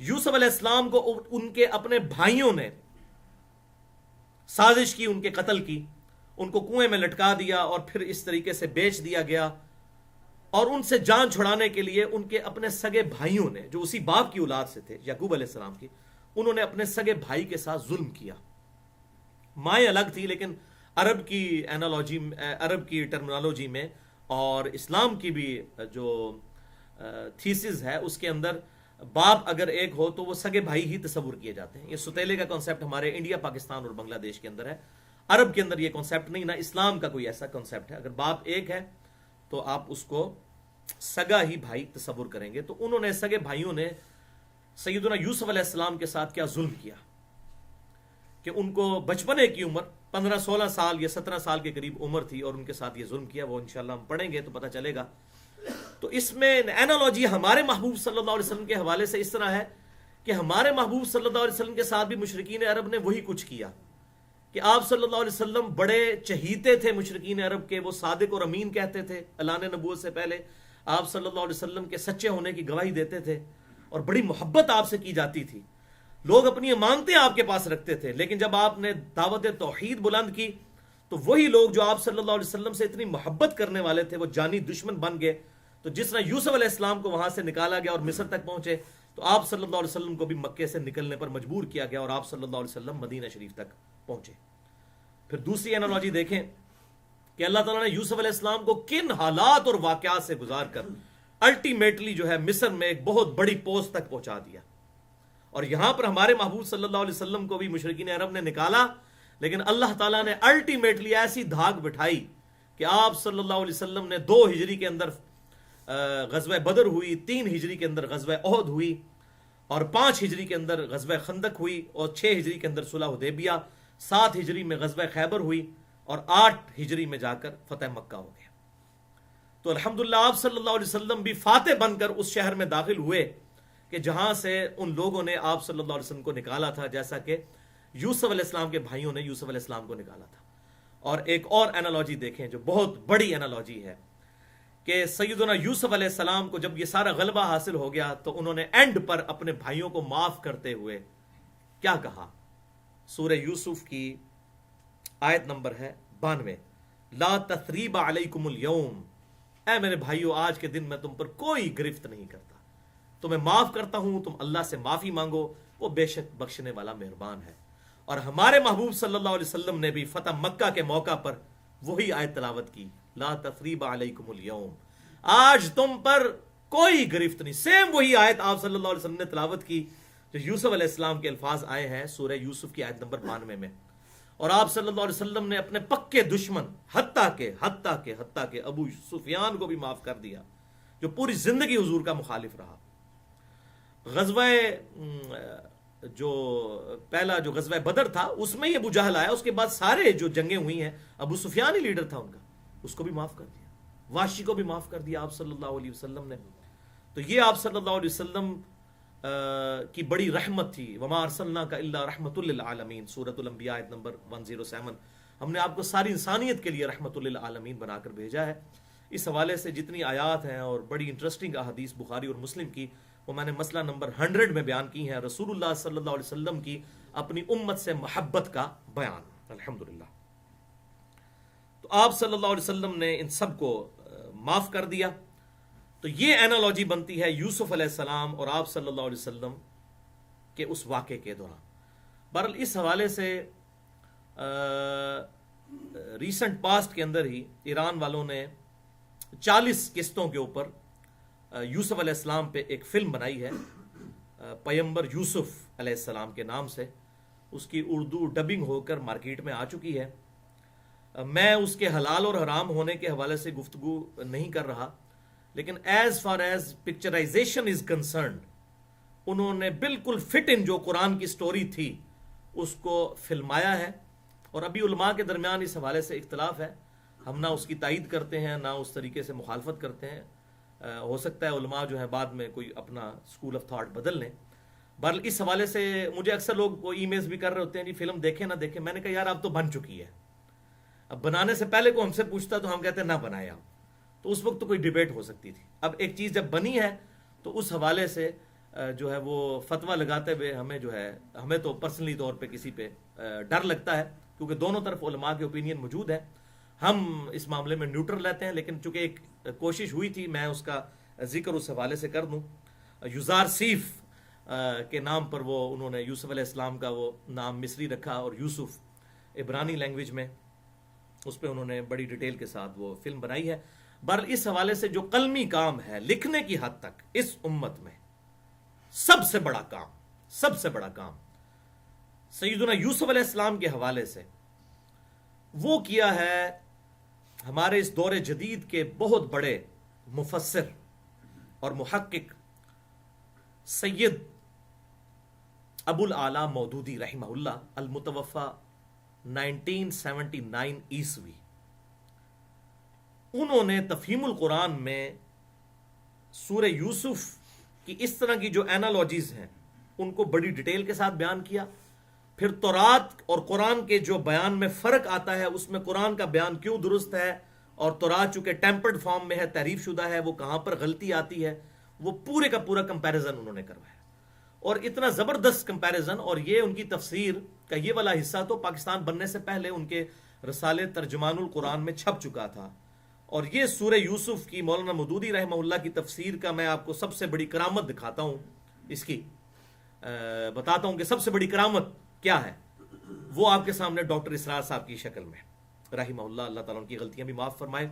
[SPEAKER 1] یوسف علیہ السلام کو ان کے اپنے بھائیوں نے سازش کی، ان کے قتل کی، ان کو کنویں میں لٹکا دیا اور پھر اس طریقے سے بیچ دیا گیا. اور ان سے جان چھڑانے کے لیے ان کے اپنے سگے بھائیوں نے، جو اسی باپ کی اولاد سے تھے یعقوب علیہ السلام کی، انہوں نے اپنے سگے بھائی کے ساتھ ظلم کیا. مائیں الگ تھی لیکن عرب کی اینالوجی، عرب کی ٹرمنالوجی میں اور اسلام کی بھی جو تھیسز ہے اس کے اندر باپ اگر ایک ہو تو وہ سگے بھائی ہی تصور کیے جاتے ہیں. یہ ستیلے کا کانسیپٹ ہمارے انڈیا، پاکستان اور بنگلہ دیش کے اندر ہے. عرب کے اندر یہ کانسیپٹ نہیں، نہ اسلام کا کوئی ایسا کانسیپٹ ہے. اگر باپ ایک ہے تو آپ اس کو سگا ہی بھائی تصور کریں گے. تو انہوں نے، سگے بھائیوں نے سیدنا یوسف علیہ السلام کے ساتھ کیا ظلم کیا کہ ان کو بچپنے کی عمر 15-16 سال یا 17 سال کے قریب عمر تھی اور ان کے ساتھ یہ ظلم کیا. وہ انشاءاللہ ہم پڑھیں گے تو پتہ چلے گا. تو اس میں اینالوجی ہمارے محبوب صلی اللہ علیہ وسلم کے حوالے سے اس طرح ہے کہ ہمارے محبوب صلی اللہ علیہ وسلم کے ساتھ بھی مشرکین عرب نے وہی کچھ کیا کہ آپ صلی اللہ علیہ وسلم بڑے چہیتے تھے مشرکین عرب کے. وہ صادق اور امین کہتے تھے اعلان نبوت سے پہلے. آپ صلی اللہ علیہ وسلم کے سچے ہونے کی گواہی دیتے تھے اور بڑی محبت آپ سے کی جاتی تھی. لوگ اپنی امانتیں آپ کے پاس رکھتے تھے، لیکن جب آپ نے دعوت توحید بلند کی تو وہی لوگ جو آپ صلی اللہ علیہ وسلم سے اتنی محبت کرنے والے تھے وہ جانی دشمن بن گئے. تو جس طرح یوسف علیہ السلام کو وہاں سے نکالا گیا اور مصر تک پہنچے، تو آپ صلی اللہ علیہ وسلم کو بھی مکے سے نکلنے پر مجبور کیا گیا اور آپ صلی اللہ علیہ وسلم مدینہ شریف تک پہنچے. پھر دوسری اینالوجی دیکھیں کہ اللہ تعالیٰ نے یوسف علیہ السلام کو کن حالات اور واقعات سے گزار کر الٹیمیٹلی جو ہے مصر میں ایک بہت بڑی پوسٹ تک پہنچا دیا. اور یہاں پر ہمارے محبوب صلی اللہ علیہ وسلم کو بھی مشرکین عرب نے نکالا، لیکن اللہ تعالیٰ نے الٹیمیٹلی ایسی دھاک بٹھائی کہ آپ صلی اللہ علیہ وسلم نے 2 ہجری کے اندر غزوہ بدر ہوئی، 3 ہجری کے اندر غزوہ احد ہوئی، اور 5 ہجری کے اندر غزوہ خندق ہوئی، اور 6 ہجری کے اندر صلح حدیبیہ، 7 ہجری میں غزوہ خیبر ہوئی، اور 8 ہجری میں جا کر فتح مکہ ہو گیا. تو الحمدللہ آپ صلی اللہ علیہ وسلم بھی فاتح بن کر اس شہر میں داخل ہوئے کہ جہاں سے ان لوگوں نے آپ صلی اللہ علیہ وسلم کو نکالا تھا، جیسا کہ یوسف علیہ السلام کے بھائیوں نے یوسف علیہ السلام کو نکالا تھا. اور ایک اور اینالوجی دیکھیں جو بہت بڑی اینالوجی ہے کہ سیدنا یوسف علیہ السلام کو جب یہ سارا غلبہ حاصل ہو گیا تو انہوں نے اینڈ پر اپنے بھائیوں کو معاف کرتے ہوئے کیا کہا؟ سورہ یوسف کی آیت نمبر ہے 92، لا تثریب علیکم اليوم، اے میرے بھائیو آج کے دن میں تم پر کوئی گرفت نہیں کرتا، تمہیں معاف کرتا ہوں، تم اللہ سے معافی مانگو، وہ بے شک بخشنے والا مہربان ہے. اور ہمارے محبوب صلی اللہ علیہ وسلم نے بھی فتح مکہ کے موقع پر وہی آیت تلاوت کی، لا تثریب علیکم اليوم، آج تم پر کوئی گرفت نہیں. سیم وہی آیت آپ صلی اللہ علیہ وسلم نے تلاوت کی جو یوسف علیہ السلام کے الفاظ آئے ہیں سورہ یوسف کی آیت نمبر 92 میں. اور آپ صلی اللہ علیہ وسلم نے اپنے پکے دشمن حتیٰ کہ ابو سفیان کو بھی معاف کر دیا، جو پوری زندگی حضور کا مخالف رہا۔ غزوہ جو پہلا جو غزوہ بدر تھا اس میں ہی ابو جہل آیا، اس کے بعد سارے جو جنگیں ہوئی ہیں ابو سفیان ہی لیڈر تھا ان کا، اس کو بھی معاف کر دیا، واشی کو بھی معاف کر دیا آپ صلی اللہ علیہ وسلم نے۔ تو یہ آپ صلی اللہ علیہ وسلم کی بڑی رحمت تھی۔ وما ارسلناک الا رحمت للعالمین، سورۃ الانبیاء آیت نمبر 107۔ ہم نے آپ کو ساری انسانیت کے لیے رحمت للعالمین بنا کر بھیجا ہے۔ اس حوالے سے جتنی آیات ہیں اور بڑی انٹرسٹنگ احادیث بخاری اور مسلم کی، وہ میں نے مسئلہ نمبر 100 میں بیان کی ہیں، رسول اللہ صلی اللہ علیہ وسلم کی اپنی امت سے محبت کا بیان، الحمدللہ۔ تو آپ صلی اللہ علیہ وسلم نے ان سب کو معاف کر دیا۔ تو یہ اینالوجی بنتی ہے یوسف علیہ السلام اور آپ صلی اللہ علیہ وسلم کے اس واقعے کے دوران۔ بہرحال اس حوالے سے ریسنٹ پاسٹ کے اندر ہی ایران والوں نے 40 قسطوں کے اوپر یوسف علیہ السلام پہ ایک فلم بنائی ہے، پیمبر یوسف علیہ السلام کے نام سے۔ اس کی اردو ڈبنگ ہو کر مارکیٹ میں آ چکی ہے۔ میں اس کے حلال اور حرام ہونے کے حوالے سے گفتگو نہیں کر رہا، لیکن as far as picturisation is concerned, انہوں نے بالکل فٹ ان جو قرآن کی سٹوری تھی اس کو فلمایا ہے۔ اور ابھی علماء کے درمیان اس حوالے سے اختلاف ہے، ہم نہ اس کی تائید کرتے ہیں نہ اس طریقے سے مخالفت کرتے ہیں۔ ہو سکتا ہے علماء جو ہے بعد میں کوئی اپنا اسکول آف تھاٹ بدل لیں۔ بہرحال اس حوالے سے مجھے اکثر لوگ ای میلز بھی کر رہے ہوتے ہیں جی فلم دیکھیں نہ دیکھیں۔ میں نے کہا یار اب تو بن چکی ہے، اب بنانے سے پہلے کو ہم سے پوچھتا تو ہم کہتے ہیں نہ بنائے آپ، تو اس وقت تو کوئی ڈیبیٹ ہو سکتی تھی۔ اب ایک چیز جب بنی ہے تو اس حوالے سے جو ہے وہ فتویٰ لگاتے ہوئے ہمیں جو ہے، ہمیں تو پرسنلی طور پہ کسی پہ ڈر لگتا ہے، کیونکہ دونوں طرف علماء کے اوپینین موجود ہے۔ ہم اس معاملے میں نیوٹرل رہتے ہیں، لیکن چونکہ ایک کوشش ہوئی تھی، میں اس کا ذکر اس حوالے سے کر دوں۔ یوزار سیف کے نام پر وہ انہوں نے یوسف علیہ السلام کا وہ نام مصری رکھا، اور یوسف عبرانی لینگویج میں، اس پہ انہوں نے بڑی ڈیٹیل کے ساتھ وہ فلم بنائی ہے۔ بہرحال اس حوالے سے جو قلمی کام ہے لکھنے کی حد تک اس امت میں سب سے بڑا کام سیدنا یوسف علیہ السلام کے حوالے سے وہ کیا ہے ہمارے اس دور جدید کے بہت بڑے مفسر اور محقق سید ابو الاعلیٰ مودودی رحمہ اللہ، المتوفی 1979 عیسوی۔ انہوں نے تفہیم القرآن میں سورہ یوسف کی اس طرح کی جو اینالوجیز ہیں ان کو بڑی ڈیٹیل کے ساتھ بیان کیا۔ پھر تورات اور قرآن کے جو بیان میں فرق آتا ہے، اس میں قرآن کا بیان کیوں درست ہے، اور تورات چونکہ ٹیمپرڈ فارم میں ہے، تحریف شدہ ہے، وہ کہاں پر غلطی آتی ہے، وہ پورے کا پورا کمپیریزن انہوں نے کروایا۔ اور اتنا زبردست کمپیریزن، اور یہ ان کی تفسیر کا یہ والا حصہ تو پاکستان بننے سے پہلے ان کے رسالے ترجمان القرآن میں چھپ چکا تھا۔ اور یہ سورہ یوسف کی مولانا مودودی رحمہ اللہ کی تفسیر کا میں آپ کو سب سے بڑی کرامت دکھاتا ہوں، اس کی بتاتا ہوں کہ سب سے بڑی کرامت کیا ہے۔ وہ آپ کے سامنے ڈاکٹر اسرار صاحب کی شکل میں رحمہ اللہ، اللہ تعالیٰ ان کی غلطیاں بھی معاف فرمائے۔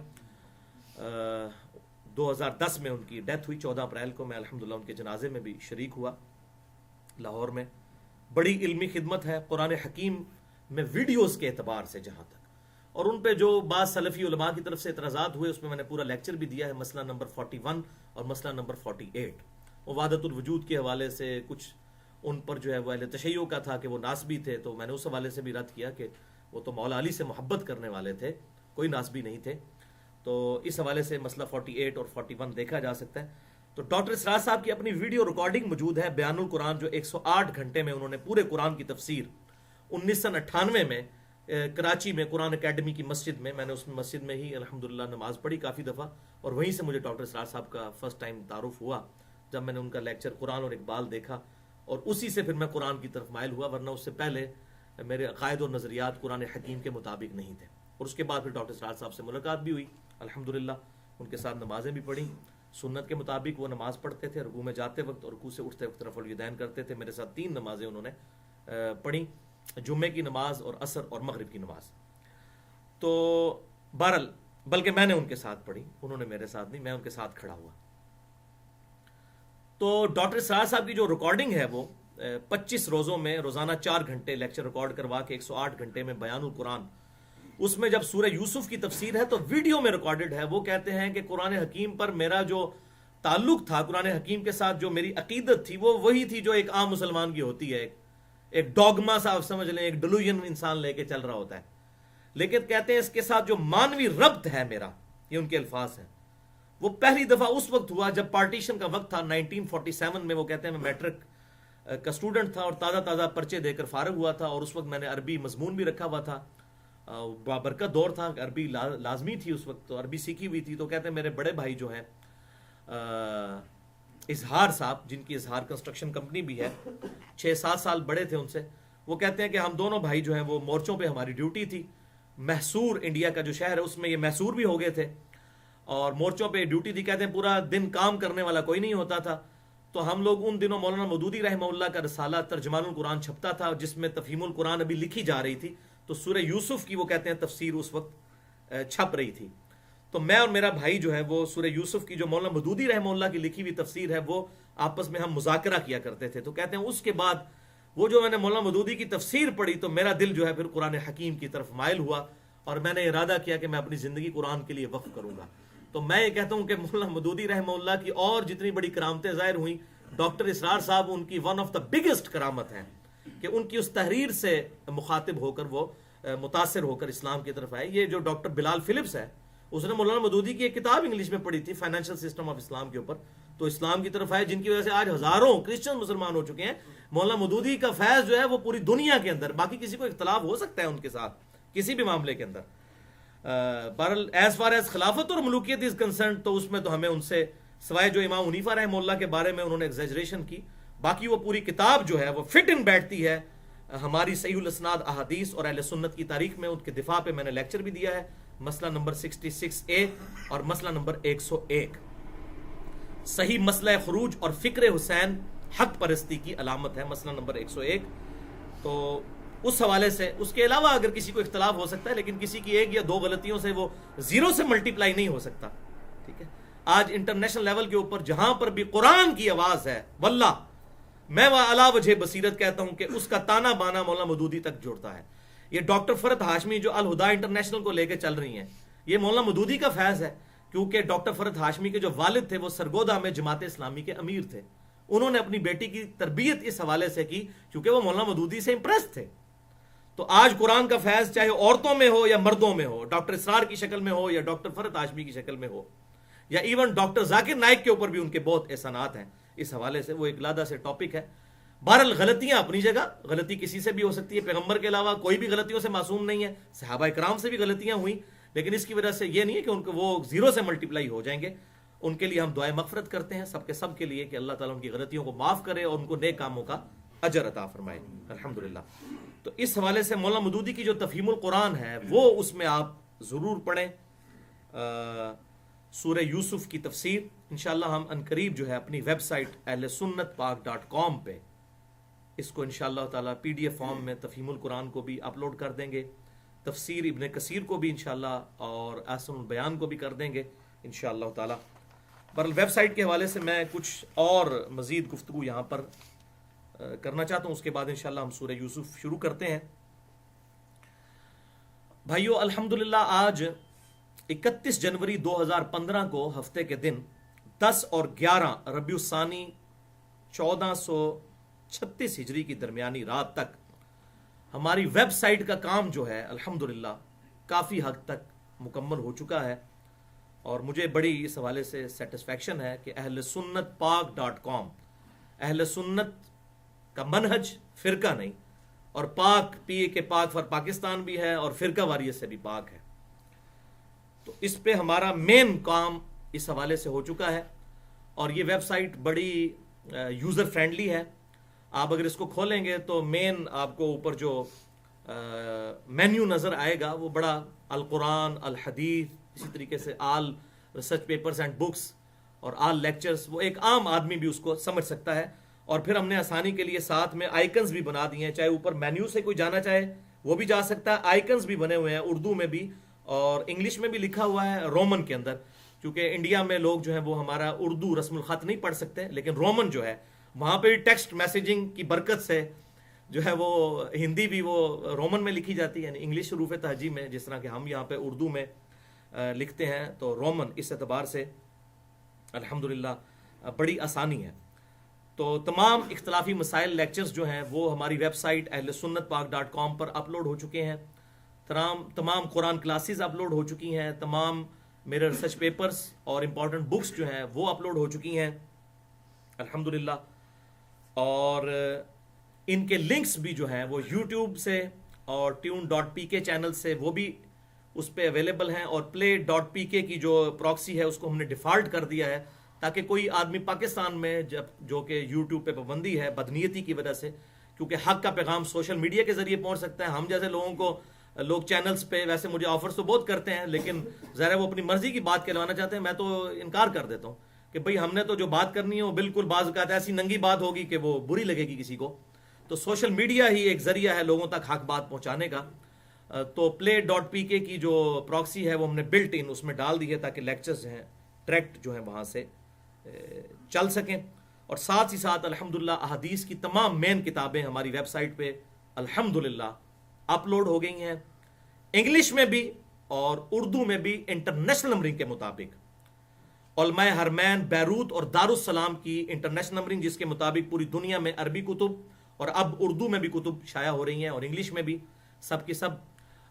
[SPEAKER 1] 2010 میں ان کی ڈیتھ ہوئی، 14 اپریل کو میں الحمدللہ ان کے جنازے میں بھی شریک ہوا لاہور میں۔ بڑی علمی خدمت ہے قرآن حکیم میں ویڈیوز کے اعتبار سے جہاں تک، اور ان پہ جو بعض سلفی علماء کی طرف سے اعتراضات ہوئے اس میں نے پورا لیکچر بھی دیا ہے، مسئلہ نمبر 41 اور مسئلہ نمبر 48۔ وہ وحدت الوجود کے حوالے سے کچھ ان پر جو ہے وہ اہل تشیع کا تھا کہ وہ ناسبی تھے، تو میں نے اس حوالے سے بھی رد کیا کہ وہ تو مولا علی سے محبت کرنے والے تھے، کوئی ناسبی نہیں تھے۔ تو اس حوالے سے مسئلہ 48 اور 41 دیکھا جا سکتا ہے۔ تو ڈاکٹر اسرار صاحب کی اپنی ویڈیو ریکارڈنگ موجود ہے، بیان القرآن، جو 108 گھنٹے میں انہوں نے پورے قرآن کی تفسیر 1998 میں کراچی میں قرآن اکیڈمی کی مسجد میں نے اس مسجد میں ہی الحمدللہ نماز پڑھی کافی دفعہ، اور وہیں سے مجھے ڈاکٹر اسرار صاحب کا فرسٹ ٹائم تعارف ہوا جب میں نے ان کا لیکچر قرآن اور اقبال دیکھا، اور اسی سے پھر میں قرآن کی طرف مائل ہوا، ورنہ اس سے پہلے میرے عقائد اور نظریات قرآن حکیم کے مطابق نہیں تھے۔ اور اس کے بعد پھر ڈاکٹر اسرار صاحب سے ملاقات بھی ہوئی الحمدللہ، ان کے ساتھ نمازیں بھی پڑھیں، سنت کے مطابق وہ نماز پڑھتے تھے، رکوع میں جاتے وقت اور رکوع سے اٹھتے وقت رفع الیدین کرتے تھے۔ میرے ساتھ 3 نمازیں انہوں نے پڑھی، جمعے کی نماز اور عصر اور مغرب کی نماز۔ تو بہرحال بلکہ میں نے ان کے ساتھ پڑھی، انہوں نے میرے ساتھ نہیں، میں ان کے ساتھ کھڑا ہوا۔ تو ڈاکٹر اسرار صاحب کی جو ریکارڈنگ ہے وہ 25 روزوں میں روزانہ 4 گھنٹے لیکچر ریکارڈ کروا کے 108 گھنٹے میں بیان القرآن، اس میں جب سورہ یوسف کی تفسیر ہے تو ویڈیو میں ریکارڈڈ ہے، وہ کہتے ہیں کہ قرآن حکیم پر میرا جو تعلق تھا، قرآن حکیم کے ساتھ جو میری عقیدت تھی، وہ وہی تھی جو ایک عام مسلمان کی ہوتی ہے، ایک ڈوگما سا آپ سمجھ لیں، ایک ڈیلوژن انسان لے کے چل رہا ہوتا ہے. لیکن کہتے ہیں اس کے ساتھ جو مانوی ربط ہے میرا، یہ ان کے الفاظ ہیں، وہ پہلی دفعہ اس وقت ہوا جب پارٹیشن کا وقت تھا 1947 میں. وہ کہتے ہیں میں میٹرک کا اسٹوڈنٹ تھا اور تازہ پرچے دے کر فارغ ہوا تھا، اور اس وقت میں نے عربی مضمون بھی رکھا ہوا تھا، بابرکت دور تھا، عربی لازمی تھی اس وقت، تو عربی سیکھی ہوئی تھی. تو کہتے ہیں میرے بڑے بھائی جو ہیں اظہار صاحب، جن کی اظہار کنسٹرکشن کمپنی بھی ہے، 6-7 سال بڑے تھے ان سے، وہ کہتے ہیں کہ ہم دونوں بھائی جو ہیں وہ مورچوں پہ ہماری ڈیوٹی تھی. محصور انڈیا کا جو شہر ہے اس میں یہ محصور بھی ہو گئے تھے اور مورچوں پہ ڈیوٹی تھی. کہتے ہیں پورا دن کام کرنے والا کوئی نہیں ہوتا تھا. تو ہم لوگ ان دنوں مولانا مودودی رحمہ اللہ کا رسالہ ترجمان القرآن چھپتا تھا، جس میں تفہیم القرآن ابھی لکھی جا رہی تھی. تو سورہ یوسف کی وہ کہتے ہیں تفسیر اس وقت چھپ رہی تھی. تو میں اور میرا بھائی جو ہے وہ سورہ یوسف کی جو مولانا مودودی رحمہ اللہ کی لکھی ہوئی تفسیر ہے وہ آپس میں ہم مذاکرہ کیا کرتے تھے. تو کہتے ہیں اس کے بعد وہ جو میں نے مولانا مودودی کی تفسیر پڑھی تو میرا دل جو ہے پھر قرآن حکیم کی طرف مائل ہوا، اور میں نے ارادہ کیا کہ میں اپنی زندگی قرآن کے لیے وقف کروں گا. تو میں یہ کہتا ہوں کہ مولانا مودودی رحمہ اللہ کی اور جتنی بڑی کرامتیں ظاہر ہوئیں، ڈاکٹر اسرار صاحب ان کی ون آف دا بگیسٹ کرامت ہے کہ ان کی اس تحریر سے مخاطب ہو کر وہ متاثر ہو کر اسلام کی طرف آئے. یہ جو ڈاکٹر بلال فلپس ہے، اس نے مولانا مودودی کی ایک کتاب انگلش میں پڑھی تھی فائنینشیل سسٹم آف اسلام کے اوپر، تو اسلام کی طرف آئے، جن کی وجہ سے آج ہزاروں کرسچن مسلمان ہو چکے ہیں. مولانا مودودی کا فیض جو ہے وہ پوری دنیا کے اندر، باقی کسی کو اختلاف ہو سکتا ہے ان کے ساتھ کسی بھی معاملے کے اندر، بہرحال ایز فار ایز خلافت اور ملوکیت از کنسرنڈ، تو اس میں تو ہمیں ان سے سوائے جو امام حنیفہ رحمہ اللہ کے بارے میں انہوں نے ایگزیجریشن کی، باقی وہ پوری کتاب جو ہے وہ فٹ ان بیٹھتی ہے ہماری صحیح الاسناد احادیث اور اہل سنت کی تاریخ میں. ان کے دفاع پہ میں نے لیکچر بھی دیا ہے، مسئلہ نمبر 66A اور مسئلہ نمبر 101، صحیح مسئلہ خروج اور فکر حسین حق پرستی کی علامت ہے، مسئلہ نمبر 101. تو اس حوالے سے اس کے علاوہ اگر کسی کو اختلاف ہو سکتا ہے، لیکن کسی کی 1 یا 2 غلطیوں سے وہ 0 سے ملٹیپلائی نہیں ہو سکتا. ٹھیک ہے، آج انٹرنیشنل لیول کے اوپر جہاں پر بھی قرآن کی آواز ہے، واللہ میں علا وجہ بصیرت کہتا ہوں کہ اس کا تانا بانا مولانا مودودی تک جڑتا ہے. یہ ڈاکٹر فرحت ہاشمی جو الہدا انٹرنیشنل کو لے کے چل رہی ہیں، یہ مولانا مودودی کا فیض ہے، کیونکہ ڈاکٹر فرحت ہاشمی کے جو والد تھے وہ سرگودا میں جماعت اسلامی کے امیر تھے. انہوں نے اپنی بیٹی کی تربیت اس حوالے سے کی کیونکہ وہ مولانا مودودی سے امپریس تھے. تو آج قرآن کا فیض چاہے عورتوں میں ہو یا مردوں میں ہو، ڈاکٹر اسرار کی شکل میں ہو یا ڈاکٹر فرحت ہاشمی کی شکل میں ہو، یا ایون ڈاکٹر ذاکر نائک کے اوپر بھی ان کے بہت احسانات ہیں. اس حوالے سے وہ ایک علیحدہ سے ٹاپک ہے. بہرحال غلطیاں اپنی جگہ، غلطی کسی سے بھی ہو سکتی ہے، پیغمبر کے علاوہ کوئی بھی غلطیوں سے معصوم نہیں ہے. صحابہ کرام سے بھی غلطیاں ہوئیں، لیکن اس کی وجہ سے یہ نہیں ہے کہ ان کو وہ 0 سے ملٹیپلائی ہو جائیں گے. ان کے لیے ہم دعائیں مغفرت کرتے ہیں سب کے لیے کہ اللہ تعالیٰ ان کی غلطیوں کو معاف کرے اور ان کو نیک کاموں کا اجر عطا فرمائے الحمدللہ. تو اس حوالے سے مولانا مودودی کی جو تفہیم القرآن ہے وہ اس میں آپ ضرور پڑھیں، سورہ یوسف کی تفسیر. انشاءاللہ ہم عنقریب جو ہے اپنی ویب سائٹ اہل سنت پاک.com پہ اس کو انشاءاللہ تعالیٰ PDF فارم میں تفہیم القرآن کو بھی اپلوڈ کر دیں گے، تفسیر ابن کثیر کو بھی انشاءاللہ اور احسن البیان کو بھی کر دیں گے انشاءاللہ تعالیٰ. بہرحال ویب سائٹ کے حوالے سے میں کچھ اور مزید گفتگو یہاں پر کرنا چاہتا ہوں، اس کے بعد انشاءاللہ ہم سورہ یوسف شروع کرتے ہیں. بھائیو الحمدللہ آج 31 جنوری 2015 کو ہفتے کے دن 10 اور 11 ربیع الثانی 1436 ہجری کی درمیانی رات تک ہماری ویب سائٹ کا کام جو ہے الحمدللہ کافی حد تک مکمل ہو چکا ہے، اور مجھے بڑی اس حوالے سے سیٹسفیکشن ہے کہ اہل سنت پاک.com اہل سنت کا منہج فرقہ نہیں، اور پاک پی کے پاک فار پاکستان بھی ہے اور فرقہ واریت سے بھی پاک ہے. تو اس پہ ہمارا مین کام اس حوالے سے ہو چکا ہے، اور یہ ویب سائٹ بڑی یوزر فرینڈلی ہے. آپ اگر اس کو کھولیں گے تو مین آپ کو اوپر جو مینیو نظر آئے گا وہ بڑا القرآن، الحدیث، اسی طریقے سے آل ریسرچ پیپرز اینڈ بکس اور آل لیکچرز، وہ ایک عام آدمی بھی اس کو سمجھ سکتا ہے. اور پھر ہم نے آسانی کے لیے ساتھ میں آئیکنز بھی بنا دیے ہیں، چاہے اوپر مینیو سے کوئی جانا چاہے وہ بھی جا سکتا ہے. آئیکنز بھی بنے ہوئے ہیں اردو میں بھی اور انگلش میں بھی لکھا ہوا ہے رومن کے اندر، کیونکہ انڈیا میں لوگ جو ہیں وہ ہمارا اردو رسم الخط نہیں پڑھ سکتے، لیکن رومن جو ہے وہاں پہ ٹیکسٹ میسیجنگ کی برکت سے جو ہے وہ ہندی بھی وہ رومن میں لکھی جاتی ہے، یعنی انگلش حروف تہجی میں، جس طرح کہ ہم یہاں پہ اردو میں لکھتے ہیں، تو رومن اس اعتبار سے الحمدللہ بڑی آسانی ہے۔ تو تمام اختلافی مسائل لیکچرز جو ہیں وہ ہماری ویب سائٹ ahlsunnatpak.com پر اپلوڈ ہو چکے ہیں، تمام قرآن کلاسز اپلوڈ ہو چکی ہیں، تمام میرے ریسرچ پیپرز اور امپورٹنٹ بکس جو ہیں وہ اپلوڈ ہو چکی ہیں الحمدللہ، اور ان کے لنکس بھی جو ہیں وہ یوٹیوب سے اور tune.pk چینل سے وہ بھی اس پہ اویلیبل ہیں، اور play.pk کی جو پراکسی ہے اس کو ہم نے ڈیفالٹ کر دیا ہے تاکہ کوئی آدمی پاکستان میں جو کہ یوٹیوب پہ پابندی ہے بدنیتی کی وجہ سے، کیونکہ حق کا پیغام سوشل میڈیا کے ذریعے پہنچ سکتا ہے، ہم جیسے لوگوں کو لوگ چینلز پہ ویسے مجھے آفرز تو بہت کرتے ہیں، لیکن ظاہر ہے وہ اپنی مرضی کی بات کہلوانا چاہتے ہیں، میں تو انکار کر دیتا ہوں کہ بھئی ہم نے تو جو بات کرنی ہے وہ بالکل بعض اوقات ایسی ننگی بات ہوگی کہ وہ بری لگے گی کسی کو، تو سوشل میڈیا ہی ایک ذریعہ ہے لوگوں تک حق بات پہنچانے کا۔ تو play.pk کی جو پراکسی ہے وہ ہم نے بلٹ ان اس میں ڈال دی ہے تاکہ لیکچرز ہیں ڈائریکٹ جو ہیں وہاں سے چل سکیں، اور ساتھ ہی ساتھ الحمدللہ احادیث کی تمام مین کتابیں ہماری ویب سائٹ پہ الحمدللہ اپلوڈ ہو گئی ہیں، انگلش میں بھی اور اردو میں بھی انٹرنیشنل نمبرنگ کے مطابق۔ علماء حرمین بیروت اور دارالسلام کی انٹرنیشنل نمبرنگ، جس کے مطابق پوری دنیا میں عربی کتب اور اب اردو میں بھی کتب شائع ہو رہی ہیں اور انگلش میں بھی سب کے سب،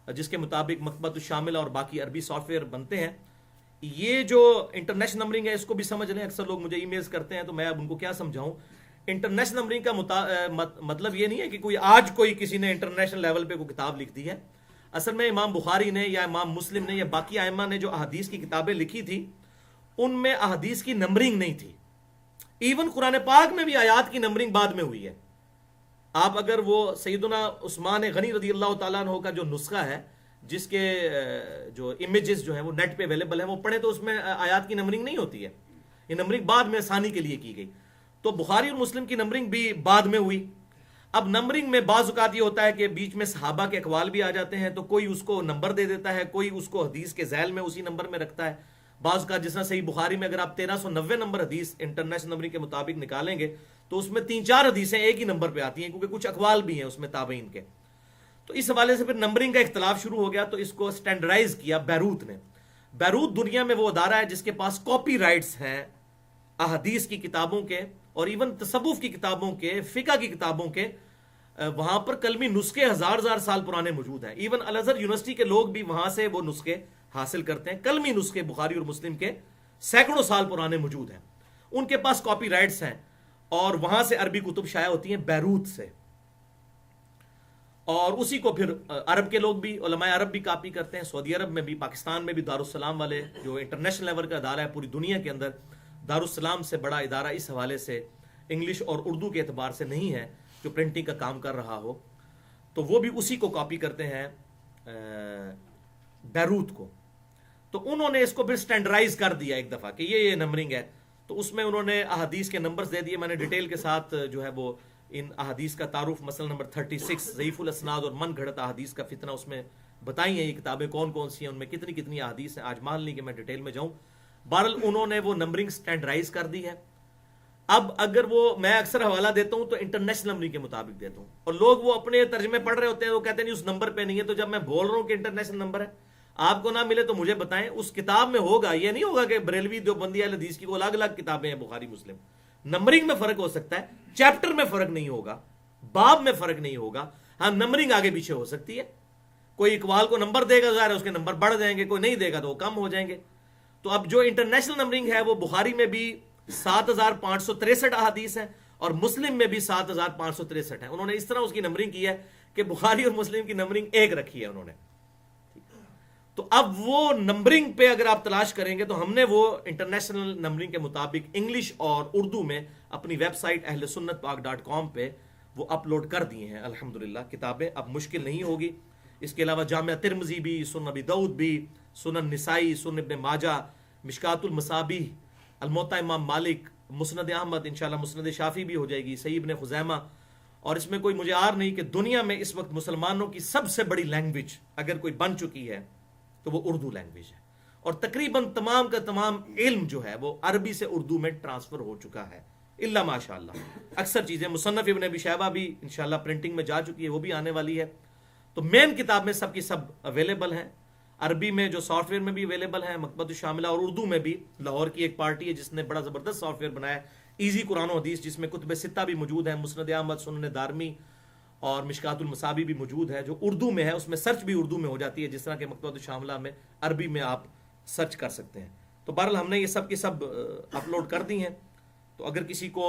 [SPEAKER 1] جس کے مطابق مکتبۃ الشامل اور باقی عربی سافٹ ویئر بنتے ہیں۔ یہ جو انٹرنیشنل نمبرنگ ہے اس کو بھی سمجھ لیں، اکثر لوگ مجھے ای میلز کرتے ہیں تو میں اب ان کو کیا سمجھاؤں۔ انٹرنیشنل نمبرنگ کا مطلب یہ نہیں ہے کہ کوئی کسی نے انٹرنیشنل لیول پہ کوئی کتاب لکھ دی ہے۔ اصل میں امام بخاری نے یا امام مسلم نے یا باقی ائمہ نے جو احادیث کی کتابیں لکھی تھی ان میں احادیث کی نمبرنگ نہیں تھی، ایون قرآن پاک میں بھی آیات کی نمبرنگ بعد میں ہوئی ہے۔ آپ اگر وہ سیدنا عثمان غنی رضی اللہ تعالیٰ عنہ کا جو نسخہ ہے جس کے جو امیجز جو ہیں وہ نیٹ پہ اویلیبل ہیں وہ پڑھیں تو اس میں آیات کی نمبرنگ نہیں ہوتی ہے، یہ نمبرنگ بعد میں آسانی کے لیے کی گئی۔ تو بخاری اور مسلم کی نمبرنگ بھی بعد میں ہوئی۔ اب نمبرنگ میں بعض اوقات یہ ہوتا ہے کہ بیچ میں صحابہ کے اقوال بھی آ جاتے ہیں، تو کوئی اس کو نمبر دے دیتا ہے، کوئی اس کو حدیث کے ذیل میں اسی نمبر میں رکھتا ہے۔ بعض اوقات جس طرح صحیح بخاری میں اگر آپ 1390 نمبر حدیث انٹرنیشنل نمبرنگ کے مطابق نکالیں گے تو اس میں 3-4 حدیثیں ایک ہی نمبر پہ آتی ہیں، کیونکہ کچھ اقوال بھی ہیں اس میں تابعین کے۔ تو اس حوالے سے پھر نمبرنگ کا اختلاف شروع ہو گیا، تو اس کو سٹینڈرڈائز کیا بیروت نے۔ بیروت دنیا میں وہ ادارہ ہے جس کے پاس کاپی رائٹس ہیں احادیث کی کتابوں کے اور ایون تصوف کی کتابوں کے، فقہ کی کتابوں کے، وہاں پر کلمی نسخے ہزار سال پرانے موجود ہیں۔ ایون الازہر یونیورسٹی کے لوگ بھی وہاں سے وہ نسخے حاصل کرتے ہیں، کلمی نسخے بخاری اور مسلم کے سینکڑوں سال پرانے موجود ہیں، ان کے پاس کاپی رائٹس ہیں، اور وہاں سے عربی کتب شائع ہوتی ہیں بیروت سے، اور اسی کو پھر عرب کے لوگ بھی، علماء عرب بھی کاپی کرتے ہیں، سعودی عرب میں بھی، پاکستان میں بھی دارالسلام والے جو انٹرنیشنل لیول کا ادارہ ہے پوری دنیا کے اندر، دارالسلام سے بڑا ادارہ اس حوالے سے انگلش اور اردو کے اعتبار سے نہیں ہے جو پرنٹنگ کا کام کر رہا ہو، تو وہ بھی اسی کو کاپی کرتے ہیں بیروت کو۔ تو انہوں نے اس کو پھر سٹینڈرائز کر دیا ایک دفعہ کہ یہ نمبرنگ ہے، تو اس میں انہوں نے احادیث کے نمبرز دے دیے۔ میں نے ڈیٹیل کے ساتھ جو ہے وہ ان احادیث کا تعارف، مسئلہ نمبر 36 ضعیف الاسناد اور من گھڑت احادیث کا فتنہ، اس میں بتائی ہیں یہ کتابیں کون کون سی ہیں، ان میں کتنی کتنی احادیث ہیں، آج مان لی کہ میں ڈیٹیل میں جاؤں۔ بہرحال انہوں نے وہ نمبرنگ سٹینڈرائز کر دی ہے۔ اب اگر وہ میں اکثر حوالہ دیتا ہوں تو انٹرنیشنل نمبرنگ کے مطابق دیتا ہوں، اور لوگ وہ اپنے ترجمے پڑھ رہے ہوتے ہیں، وہ کہتے ہیں نہیں اس نمبر پہ نہیں ہے، تو جب میں بول رہا ہوں کہ انٹرنیشنل نمبر ہے، آپ کو نہ ملے تو مجھے بتائیں اس کتاب میں ہوگا، یہ نہیں ہوگا کہ بریلوی دیوبندی اہل حدیث کی وہ الگ الگ کتابیں ہیں بخاری مسلم۔ نمبرنگ میں فرق ہو سکتا ہے، چیپٹر میں فرق نہیں ہوگا، باب میں فرق نہیں ہوگا، ہاں نمبرنگ آگے پیچھے ہو سکتی ہے، کوئی اقوال کو نمبر دے گا ظاہر ہے اس کے نمبر بڑھ جائیں گے، کوئی نہیں دے گا تو وہ کم ہو جائیں گے۔ تو اب جو انٹرنیشنل نمبرنگ ہے وہ بخاری میں بھی 7563 احادیث ہیں اور مسلم میں بھی 7563 ہیں، انہوں نے اس طرح اس کی نمبرنگ کی ہے کہ بخاری اور مسلم کی نمبرنگ ایک رکھی ہے انہوں نے۔ تو اب وہ نمبرنگ پہ اگر آپ تلاش کریں گے تو ہم نے وہ انٹرنیشنل نمبرنگ کے مطابق انگلش اور اردو میں اپنی ویب سائٹ ahlsunnatpak.com پہ وہ اپلوڈ کر دیے ہیں الحمدللہ کتابیں، اب مشکل نہیں ہوگی۔ اس کے علاوہ جامعہ ترمذی بھی، سنن ابی داؤد بھی، سنن نسائی، سنن ابن ماجہ، مشکات المصابیح، الموطا امام مالک، مسند احمد، انشاءاللہ مسند شافعی بھی ہو جائے گی، صحیح ابن خزیمہ، اور اس میں کوئی مجھے آر نہیں کہ دنیا میں اس وقت مسلمانوں کی سب سے بڑی لینگویج اگر کوئی بن چکی ہے تو وہ اردو لینگویج ہے، اور تقریباً تمام کا تمام علم جو ہے وہ عربی سے اردو میں ٹرانسفر ہو چکا ہے الا ماشاء اللہ. اکثر چیزیں مصنف ابن ابی شیبہ بھی انشاءاللہ پرنٹنگ میں جا چکی ہے, وہ بھی آنے والی ہے. تو مین کتاب میں سب کی سب اویلیبل ہیں. عربی میں جو سافٹ ویئر میں بھی اویلیبل ہیں مکتبۃ الشاملہ, اور اردو میں بھی لاہور کی ایک پارٹی ہے جس نے بڑا زبردست سافٹ ویئر بنایا ہے, ایزی قرآن و حدیث, جس میں کتب ستہ بھی موجود ہیں, مسند احمد, سنن دارمی اور مشکات المصابی بھی موجود ہے, جو اردو میں ہے. اس میں سرچ بھی اردو میں ہو جاتی ہے, جس طرح کہ مکتبۃ الشاملہ میں عربی میں آپ سرچ کر سکتے ہیں. تو بہرحال ہم نے یہ سب کی سب اپلوڈ کر دی ہیں. تو اگر کسی کو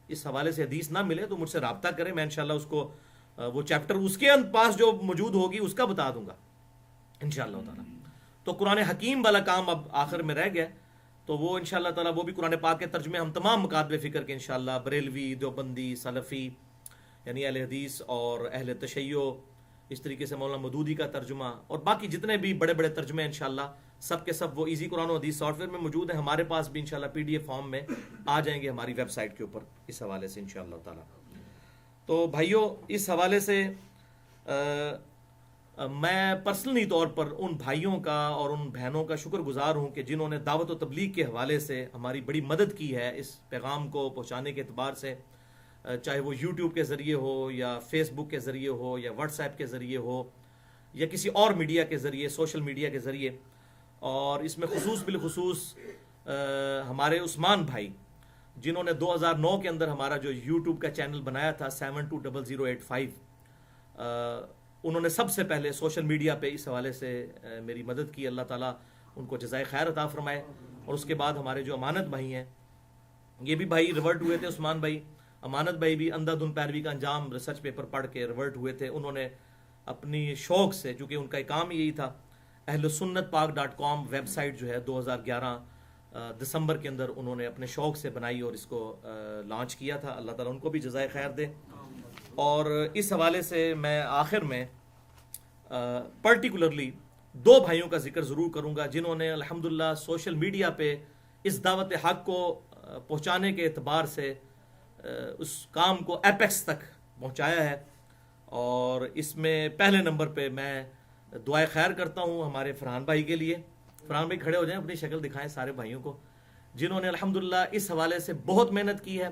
[SPEAKER 1] اس حوالے سے حدیث نہ ملے تو مجھ سے رابطہ کریں, میں انشاءاللہ اس کو وہ چیپٹر اس کے پاس جو موجود ہوگی اس کا بتا دوں گا انشاءاللہ تعالی. تو قرآن حکیم والا کام اب آخر میں رہ گیا, تو وہ انشاءاللہ تعالی وہ بھی قرآن پاک کے ترجمے ہم تمام مکاتب فکر کے انشاءاللہ, بریلوی, دیوبندی, سلفی یعنی اہل حدیث اور اہل تشیع, اس طریقے سے مولانا مودودی کا ترجمہ اور باقی جتنے بھی بڑے بڑے ترجمے انشاءاللہ سب کے سب وہ ایزی قرآن و حدیث سافٹ ویئر میں موجود ہیں. ہمارے پاس بھی انشاءاللہ پی ڈی ایف فارم میں آ جائیں گے ہماری ویب سائٹ کے اوپر اس حوالے سے انشاءاللہ تعالی. تو بھائیوں, اس حوالے سے میں پرسنلی طور پر ان بھائیوں کا اور ان بہنوں کا شکر گزار ہوں کہ جنہوں نے دعوت و تبلیغ کے حوالے سے ہماری بڑی مدد کی ہے اس پیغام کو پہنچانے کے اعتبار سے, چاہے وہ یوٹیوب کے ذریعے ہو یا فیس بک کے ذریعے ہو یا واٹس ایپ کے ذریعے ہو یا کسی اور میڈیا کے ذریعے, سوشل میڈیا کے ذریعے. اور اس میں بالخصوص ہمارے عثمان بھائی جنہوں نے 2009 کے اندر ہمارا جو یوٹیوب کا چینل بنایا تھا 720085, انہوں نے سب سے پہلے سوشل میڈیا پہ اس حوالے سے میری مدد کی. اللہ تعالیٰ ان کو جزائے خیر عطا فرمائے. اور اس کے بعد ہمارے جو امانت بھائی ہیں, یہ بھی بھائی ریورٹ ہوئے تھے. عثمان بھائی, امانت بھائی بھی اندھا دھند پیروی کا انجام ریسرچ پیپر پڑھ کے ریورٹ ہوئے تھے. انہوں نے اپنی شوق سے, چونکہ ان کا کام یہی تھا, اہل سنت پاک.com ویب سائٹ جو ہے 2011 دسمبر کے اندر انہوں نے اپنے شوق سے بنائی اور اس کو لانچ کیا تھا. اللہ تعالیٰ ان کو بھی جزائے خیر دے. اور اس حوالے سے میں آخر میں پرٹیکولرلی 2 بھائیوں کا ذکر ضرور کروں گا جنہوں نے الحمدللہ سوشل میڈیا پہ اس دعوت حق کو پہنچانے کے اعتبار سے اس کام کو ایپیکس تک پہنچایا ہے. اور اس میں پہلے نمبر پہ میں دعائے خیر کرتا ہوں ہمارے فرحان بھائی کے لیے. فرحان بھائی کھڑے ہو جائیں, اپنی شکل دکھائیں سارے بھائیوں کو, جنہوں نے الحمدللہ اس حوالے سے بہت محنت کی ہے.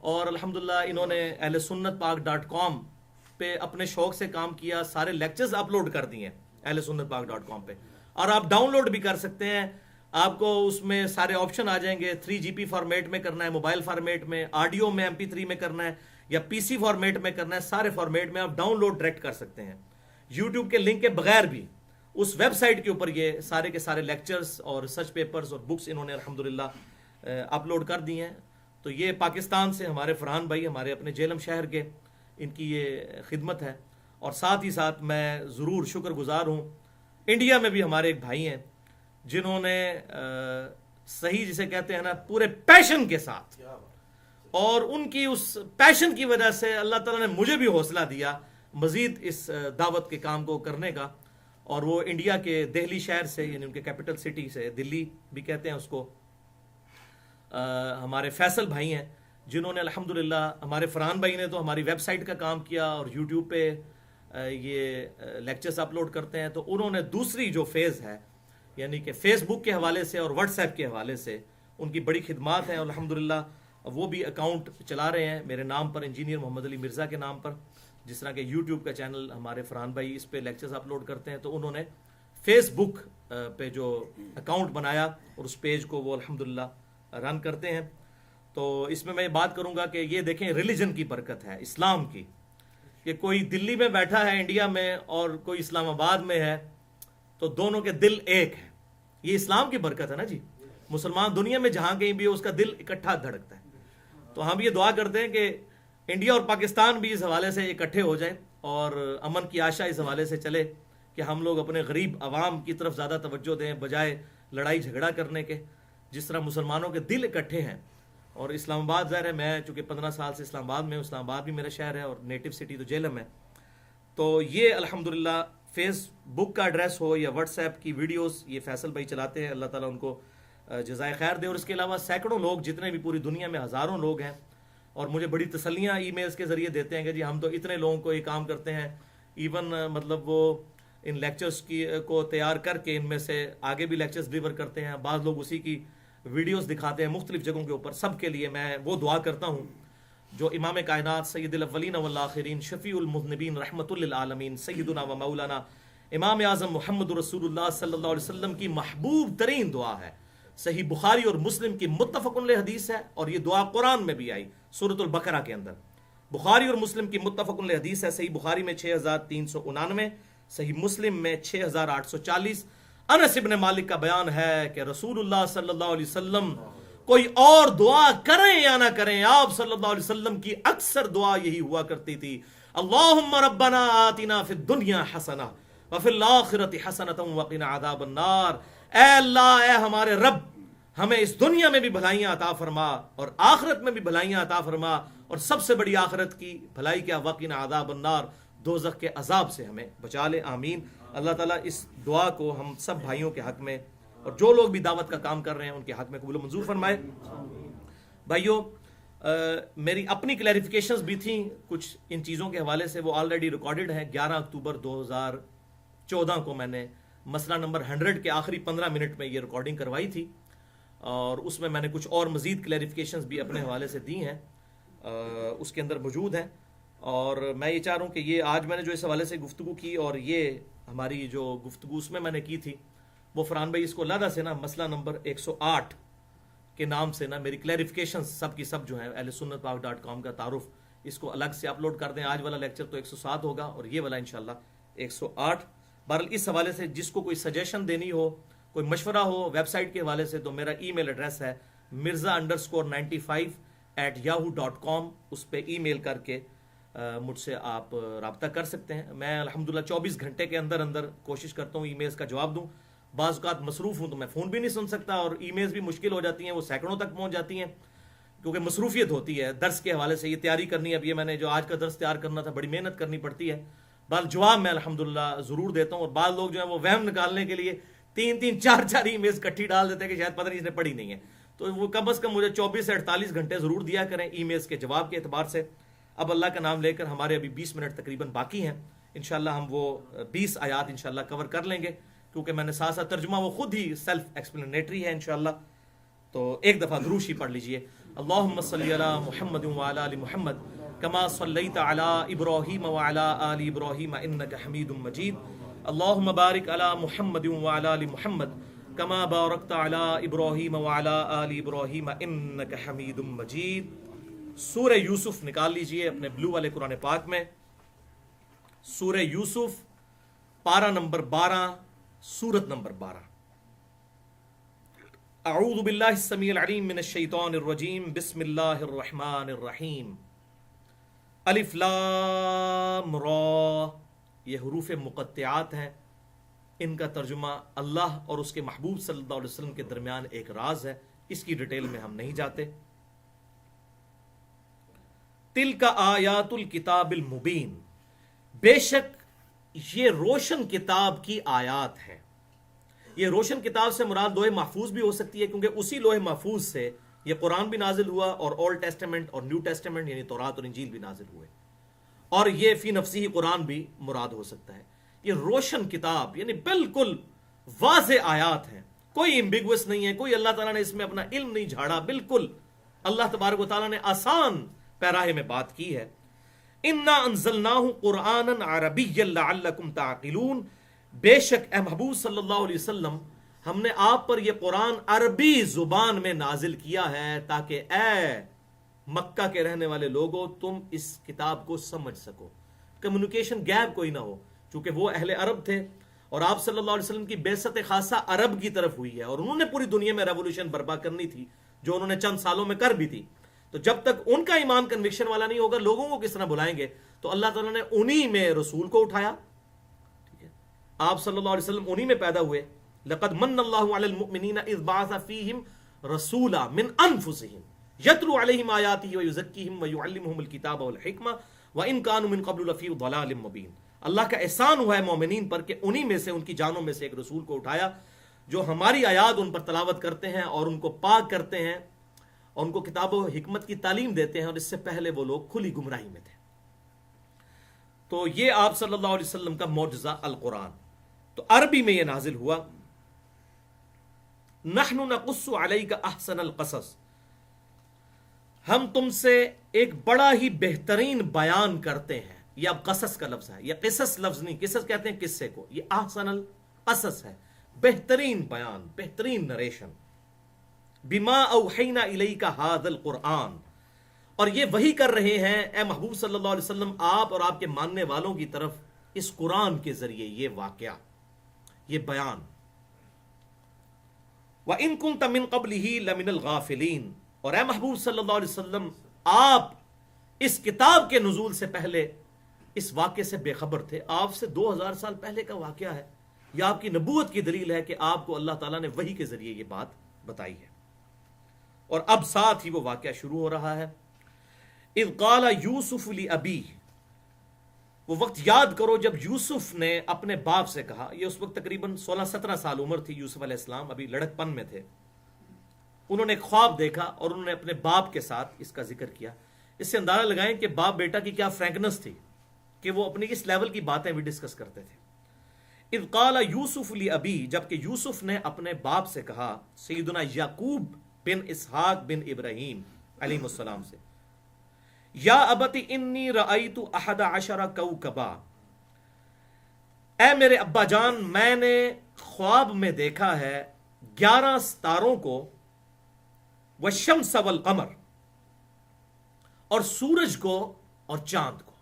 [SPEAKER 1] اور الحمدللہ انہوں نے اہل سنت پاک.com پہ اپنے شوق سے کام کیا, سارے لیکچرز اپلوڈ کر دیے ہیں اہل سنت پاک.com پہ, اور آپ ڈاؤن لوڈ بھی کر سکتے ہیں. آپ کو اس میں سارے آپشن آ جائیں گے, 3GP فارمیٹ میں کرنا ہے, موبائل فارمیٹ میں, آڈیو میں MP3 میں کرنا ہے, یا PC فارمیٹ میں کرنا ہے. سارے فارمیٹ میں آپ ڈاؤن لوڈ ڈائریکٹ کر سکتے ہیں یوٹیوب کے لنک کے بغیر بھی. اس ویب سائٹ کے اوپر یہ سارے کے سارے لیکچرز اور ریسرچ پیپرز اور بکس انہوں نے الحمدللہ اپلوڈ کر دی ہیں. تو یہ پاکستان سے ہمارے فرحان بھائی, ہمارے اپنے جہلم شہر کے, ان کی یہ خدمت ہے. اور ساتھ ہی ساتھ میں ضرور شکر گزار ہوں انڈیا میں بھی ہمارے ایک بھائی ہیں جنہوں نے صحیح جسے کہتے ہیں نا پورے پیشن کے ساتھ, اور ان کی اس پیشن کی وجہ سے اللہ تعالیٰ نے مجھے بھی حوصلہ دیا مزید اس دعوت کے کام کو کرنے کا. اور وہ انڈیا کے دہلی شہر سے, یعنی ان کے کیپٹل سٹی سے, دلی بھی کہتے ہیں اس کو, ہمارے فیصل بھائی ہیں جنہوں نے الحمدللہ, ہمارے فرحان بھائی نے تو ہماری ویب سائٹ کا کام کیا اور یوٹیوب پہ یہ لیکچرز اپلوڈ کرتے ہیں. تو انہوں نے دوسری جو فیز ہے, یعنی کہ فیس بک کے حوالے سے اور واٹس ایپ کے حوالے سے ان کی بڑی خدمات ہیں. الحمدللہ وہ بھی اکاؤنٹ چلا رہے ہیں میرے نام پر, انجینئر محمد علی مرزا کے نام پر. جس طرح کہ یوٹیوب کا چینل ہمارے فرحان بھائی اس پہ لیکچرز اپلوڈ کرتے ہیں, تو انہوں نے فیس بک پہ جو اکاؤنٹ بنایا اور اس پیج کو وہ الحمدللہ رن کرتے ہیں. تو اس میں یہ بات کروں گا کہ یہ دیکھیں ریلیجن کی برکت ہے, اسلام کی, کہ کوئی دلی میں بیٹھا ہے انڈیا میں اور کوئی اسلام آباد میں ہے, تو دونوں کے دل ایک ہیں. یہ اسلام کی برکت ہے نا جی. مسلمان دنیا میں جہاں کہیں بھی ہے اس کا دل اکٹھا دھڑکتا ہے. تو ہم یہ دعا کرتے ہیں کہ انڈیا اور پاکستان بھی اس حوالے سے اکٹھے ہو جائیں اور امن کی آشا اس حوالے سے چلے کہ ہم لوگ اپنے غریب عوام کی طرف زیادہ توجہ دیں بجائے لڑائی جھگڑا کرنے کے. جس طرح مسلمانوں کے دل اکٹھے ہیں, اور اسلام آباد ظاہر ہے, میں چونکہ 15 سال سے اسلام آباد میں ہوں, اسلام آباد بھی میرا شہر ہے اور نیٹو سٹی تو جہلم ہے. تو یہ الحمدللہ فیس بک کا ایڈریس ہو یا واٹس ایپ کی ویڈیوز یہ فیصل بھائی چلاتے ہیں, اللہ تعالیٰ ان کو جزائے خیر دے. اور اس کے علاوہ سینکڑوں لوگ, جتنے بھی پوری دنیا میں ہزاروں لوگ ہیں, اور مجھے بڑی تسلیاں ای میلز کے ذریعے دیتے ہیں کہ جی ہم تو اتنے لوگوں کو یہ کام کرتے ہیں. ایون مطلب وہ ان لیکچرز کو تیار کر کے ان میں سے آگے بھی لیکچرز ڈلیور کرتے ہیں. بعض لوگ اسی کی ویڈیوز دکھاتے ہیں مختلف جگہوں کے اوپر، سب کے لیے میں وہ دعا کرتا ہوں جو امام کائنات سید الاولین والآخرین شفیع المذنبین رحمت للعالمین سیدنا و مولانا امام اعظم محمد رسول اللہ صلی اللہ علیہ وسلم کی محبوب ترین دعا ہے، صحیح بخاری اور مسلم کی متفق علیہ حدیث ہے، اور یہ دعا قرآن میں بھی آئی سورۃ البقرہ کے اندر، بخاری اور مسلم کی متفق علیہ حدیث ہے، صحیح بخاری میں 6399، صحیح مسلم میں 6840۔ انس ابن مالک کا بیان ہے کہ رسول اللہ صلی اللہ علیہ وسلم کوئی اور دعا کریں یا نہ کریں، آپ صلی اللہ علیہ وسلم کی اکثر دعا یہی ہوا کرتی تھی، اللہم ربنا آتنا فی الدنیا حسنہ وفی الآخرۃ حسنۃ وقنا عذاب النار، اے اللہ، اے ہمارے رب، ہمیں اس دنیا میں بھی بھلائیاں عطا فرما اور آخرت میں بھی بھلائیاں عطا فرما، اور سب سے بڑی آخرت کی بھلائی کیا، وقنا عذاب النار، دوزخ کے عذاب سے ہمیں بچا لے، آمین۔ اللہ تعالیٰ اس دعا کو ہم سب بھائیوں کے حق میں اور جو لوگ بھی دعوت کا کام کر رہے ہیں ان کے حق میں قبول و منظور فرمائے۔ بھائیوں، میری اپنی کلیریفیکیشنز بھی تھیں کچھ ان چیزوں کے حوالے سے، وہ آلریڈی ریکارڈڈ ہیں۔ 11 اکتوبر 2014 کو میں نے مسئلہ نمبر 100 کے آخری 15 منٹ میں یہ ریکارڈنگ کروائی تھی، اور اس میں میں نے کچھ اور مزید کلیریفیکیشنز بھی اپنے حوالے سے دی ہیں، اس کے اندر موجود ہیں، اور میں یہ چاہ رہا ہوں کہ یہ آج میں نے جو اس حوالے سے گفتگو کی، اور یہ ہماری جو گفتگو اس میں نے کی تھی، وہ فرحان بھائی اس کو علیحدہ سے نا مسئلہ نمبر 108 کے نام سے نا میری کلیریفیکیشن سب کی سب جو ہیں اہل سنت پاک .com کا تعارف، اس کو الگ سے اپلوڈ کر دیں۔ آج والا لیکچر تو 107 ہوگا اور یہ والا انشاءاللہ 108۔ بہرحال اس حوالے سے جس کو کوئی سجیشن دینی ہو، کوئی مشورہ ہو ویب سائٹ کے حوالے سے، تو میرا ای میل ایڈریس ہے mirza_95@yahoo.com، اس پہ ای میل کر کے مجھ سے آپ رابطہ کر سکتے ہیں۔ میں الحمدللہ 24 گھنٹے کے اندر اندر کوشش کرتا ہوں ای میلز کا جواب دوں۔ بعض اوقات مصروف ہوں تو میں فون بھی نہیں سن سکتا، اور ای میلز بھی مشکل ہو جاتی ہیں، وہ سینکڑوں تک پہنچ جاتی ہیں، کیونکہ مصروفیت ہوتی ہے درس کے حوالے سے، یہ تیاری کرنی ہے۔ اب یہ میں نے جو آج کا درس تیار کرنا تھا، بڑی محنت کرنی پڑتی ہے۔ بعض جواب میں الحمدللہ ضرور دیتا ہوں، اور بعض لوگ جو ہیں وہ وہم نکالنے کے لیے 3 4 ای میلز کٹھی ڈال دیتے ہیں کہ شاید پتہ نہیں اس نے پڑھی نہیں ہے، تو وہ کم از کم مجھے 24 سے 48 گھنٹے ضرور دیا کریں ای میلز کے جواب کے اعتبار سے۔ اب اللہ کا نام لے کر ہمارے ابھی 20 منٹ تقریباً باقی ہیں، انشاءاللہ ہم وہ 20 آیات انشاءاللہ کور کر لیں گے، کیونکہ میں نے ساتھ ساتھ ترجمہ وہ خود ہی سیلف ایکسپلینیٹری ہے انشاءاللہ۔ تو ایک دفعہ درود شریف پڑھ لیجئے، اللہم صلی علی محمد وعلی آل محمد کما صلیت علی ابراہیم وعلی آل ابراہیم انک حمید مجید، اللہم بارک علی محمد وعلی آل محمد کما بارکت علی ابراہیم وعلی آل ابراہیم انک حمید مجید۔ سورہ یوسف نکال لیجئے اپنے بلو والے قرآن پاک میں، سورہ یوسف پارہ نمبر 12، سورت نمبر 12۔ اعوذ باللہ السمیع العلیم من الشیطان الرجیم، بسم اللہ الرحمن الرحیم۔ الف لام را، یہ حروف مقطعات ہیں، ان کا ترجمہ اللہ اور اس کے محبوب صلی اللہ علیہ وسلم کے درمیان ایک راز ہے، اس کی ڈیٹیل میں ہم نہیں جاتے۔ تلک آیات الکتاب المبین، بے شک یہ روشن کتاب کی آیات ہے۔ یہ روشن کتاب سے مراد لوح محفوظ بھی ہو سکتی ہے، کیونکہ اسی لوح محفوظ سے یہ قرآن بھی نازل ہوا، اور اولڈ ٹیسٹمنٹ اور نیو ٹیسٹمنٹ یعنی تورات اور انجیل بھی نازل ہوئے، اور یہ فی نفسی قرآن بھی مراد ہو سکتا ہے۔ یہ روشن کتاب یعنی بالکل واضح آیات ہیں، کوئی ایمبیگوس نہیں ہے، کوئی اللہ تعالیٰ نے اس میں اپنا علم نہیں جھاڑا، بالکل اللہ تبارک و تعالیٰ نے آسان پیراہے میں بات کی ہے۔ انا انزلناہ قرآنا عربیا لعلکم تعقلون، بے شک اے محبوب صلی اللہ علیہ وسلم ہم نے آپ پر یہ قرآن عربی زبان میں نازل کیا ہے تاکہ اے مکہ کے رہنے والے لوگوں تم اس کتاب کو سمجھ سکو، کمیونیکیشن گیپ کوئی نہ ہو، چونکہ وہ اہل عرب تھے اور آپ صلی اللہ علیہ وسلم کی بعثت خاصہ عرب کی طرف ہوئی ہے، اور انہوں نے پوری دنیا میں ریولوشن برپا کرنی تھی، جو انہوں نے چند سالوں میں کر بھی تھی۔ تو جب تک ان کا ایمان کنوکشن والا نہیں ہوگا، لوگوں کو کس طرح بلائیں گے؟ تو اللہ تعالیٰ نے انہی میں رسول کو اٹھایا، ٹھیک ہے، آپ صلی اللہ علیہ وسلم انہی میں پیدا ہوئے۔ لقد من اللہ علی المؤمنین اذ بعث فیہم رسولا من انفسہم یتلو علیہم آیاتہ ویزکیہم ویعلمہم الکتاب والحکمہ وان کانوا من قبل لفی ضلال مبین۔ اللہ کا احسان ہوا ہے مومنین پر کہ انہی میں سے، ان کی جانوں میں سے ایک رسول کو اٹھایا جو ہماری آیات ان پر تلاوت کرتے ہیں اور ان کو پاک کرتے ہیں اور ان کو کتاب و حکمت کی تعلیم دیتے ہیں، اور اس سے پہلے وہ لوگ کھلی گمراہی میں تھے۔ تو یہ آپ صلی اللہ علیہ وسلم کا معجزہ القرآن، تو عربی میں یہ نازل ہوا۔ نحن نقص علیک احسن القصص، ہم تم سے ایک بڑا ہی بہترین بیان کرتے ہیں. یہ اب قصص کا لفظ ہے، یہ قصص لفظ نہیں، قصص کہتے ہیں قصے کو، یہ احسن القصص ہے، بہترین بیان، بہترین نریشن. بما اوحینا الیک ھذا القرآن، اور یہ وحی کر رہے ہیں اے محبوب صلی اللہ علیہ وسلم آپ اور آپ کے ماننے والوں کی طرف اس قرآن کے ذریعے یہ واقعہ، یہ بیان. وَإِن كُنتَ مِن قَبْلِهِ لَمِنَ الْغَافِلِينَ، اور اے محبوب صلی اللہ علیہ وسلم آپ اس کتاب کے نزول سے پہلے اس واقعے سے بے خبر تھے. آپ سے 2000 سال پہلے کا واقعہ ہے. یہ آپ کی نبوت کی دلیل ہے کہ آپ کو اللہ تعالیٰ نے وحی کے ذریعے یہ بات بتائی ہے. اور اب ساتھ ہی وہ واقعہ شروع ہو رہا ہے. اذ قال یوسف لأبیہ، وہ وقت یاد کرو جب یوسف نے اپنے باپ سے کہا. یہ اس وقت تقریباً 16-17 سال عمر تھی یوسف علیہ السلام، ابھی لڑک پن میں تھے. انہوں نے ایک خواب دیکھا اور انہوں نے اپنے باپ کے ساتھ اس کا ذکر کیا. اس سے اندازہ لگائیں کہ باپ بیٹا کی کیا فرینکنس تھی کہ وہ اپنی اس لیول کی باتیں بھی ڈسکس کرتے تھے. اذ قال یوسف لأبیہ، جبکہ یوسف نے اپنے باپ سے کہا، سیدنا یعقوب بن اسحاق بن ابراہیم علیہ السلام سے، یا ابت انی رأیت 11 کوکبا، اے میرے ابا جان میں نے خواب میں دیکھا ہے 11 ستاروں کو، والشمس والقمر، اور سورج کو اور چاند کو،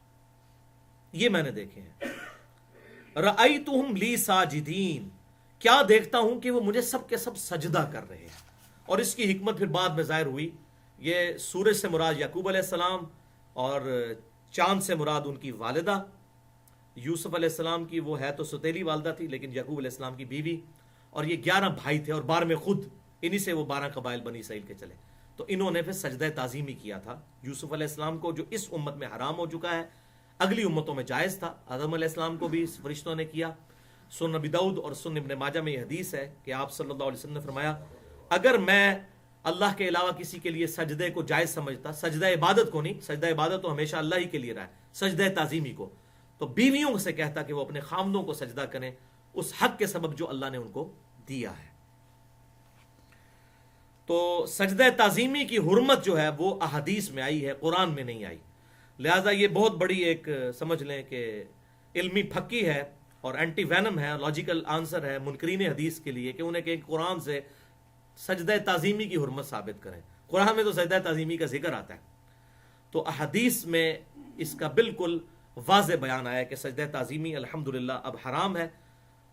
[SPEAKER 1] یہ میں نے دیکھے ہیں. رأیتہم لی ساجدین، کیا دیکھتا ہوں کہ وہ مجھے سب کے سب سجدہ کر رہے ہیں. اور اس کی حکمت پھر بعد میں ظاہر ہوئی. یہ سورج سے مراد یعقوب علیہ السلام اور چاند سے مراد ان کی والدہ. یوسف علیہ السلام کی وہ ہے تو ستیلی والدہ تھی لیکن یعقوب علیہ السلام کی بیوی. اور یہ 11 بھائی تھے اور 12 میں خود، انہی سے وہ 12 قبائل بنی اسرائیل کے چلے. تو انہوں نے پھر سجدہ تعظیمی کیا تھا یوسف علیہ السلام کو، جو اس امت میں حرام ہو چکا ہے، اگلی امتوں میں جائز تھا. آدم علیہ السلام کو بھی فرشتوں نے کیا. سنن نبی داؤد اور سنن ابن ماجہ میں یہ حدیث ہے کہ آپ صلی اللہ علیہ وسلم نے فرمایا، اگر میں اللہ کے علاوہ کسی کے لیے سجدے کو جائز سمجھتا، سجدہ عبادت کو نہیں، سجدہ عبادت تو ہمیشہ اللہ ہی کے لیے رہا ہے، سجدہ تعظیمی کو، تو بیویوں سے کہتا کہ وہ اپنے خامدوں کو سجدہ کریں اس حق کے سبب جو اللہ نے ان کو دیا ہے. تو سجدہ تعظیمی کی حرمت جو ہے وہ احادیث میں آئی ہے، قرآن میں نہیں آئی. لہٰذا یہ بہت بڑی ایک سمجھ لیں کہ علمی پھکی ہے اور اینٹی وینم ہے، لاجیکل آنسر ہے منکرین حدیث کے لیے کہ انہیں کہ قرآن سے سجدہ تعظیمی کی حرمت ثابت کریں. قرآن میں تو سجدہ تعظیمی کا ذکر آتا ہے، تو احادیث میں اس کا بالکل واضح بیان آیا ہے کہ سجدہ تعظیمی الحمدللہ اب حرام ہے.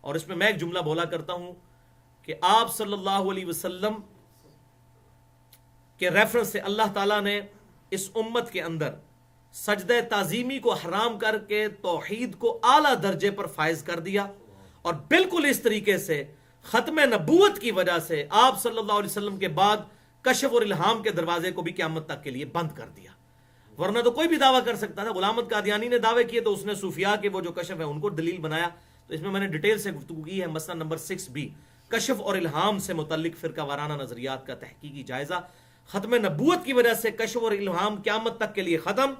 [SPEAKER 1] اور اس میں ایک جملہ بولا کرتا ہوں کہ آپ صلی اللہ علیہ وسلم کے ریفرنس سے اللہ تعالیٰ نے اس امت کے اندر سجدہ تعظیمی کو حرام کر کے توحید کو اعلیٰ درجے پر فائز کر دیا. اور بالکل اس طریقے سے ختم نبوت کی وجہ سے آپ صلی اللہ علیہ وسلم کے بعد کشف اور الہام کے دروازے کو بھی قیامت تک کے لیے بند کر دیا. ورنہ تو کوئی بھی دعویٰ کر سکتا تھا. غلام احمد قادیانی نے دعوے کیے تو اس نے صوفیاء کے وہ جو کشف ہے ان کو دلیل بنایا. تو اس میں نے ڈیٹیل سے گفتگو کی ہے. مسئلہ نمبر 6B، کشف اور الہام سے متعلق فرقہ وارانہ نظریات کا تحقیقی جائزہ. ختم نبوت کی وجہ سے کشف اور الہام قیامت تک کے لیے ختم،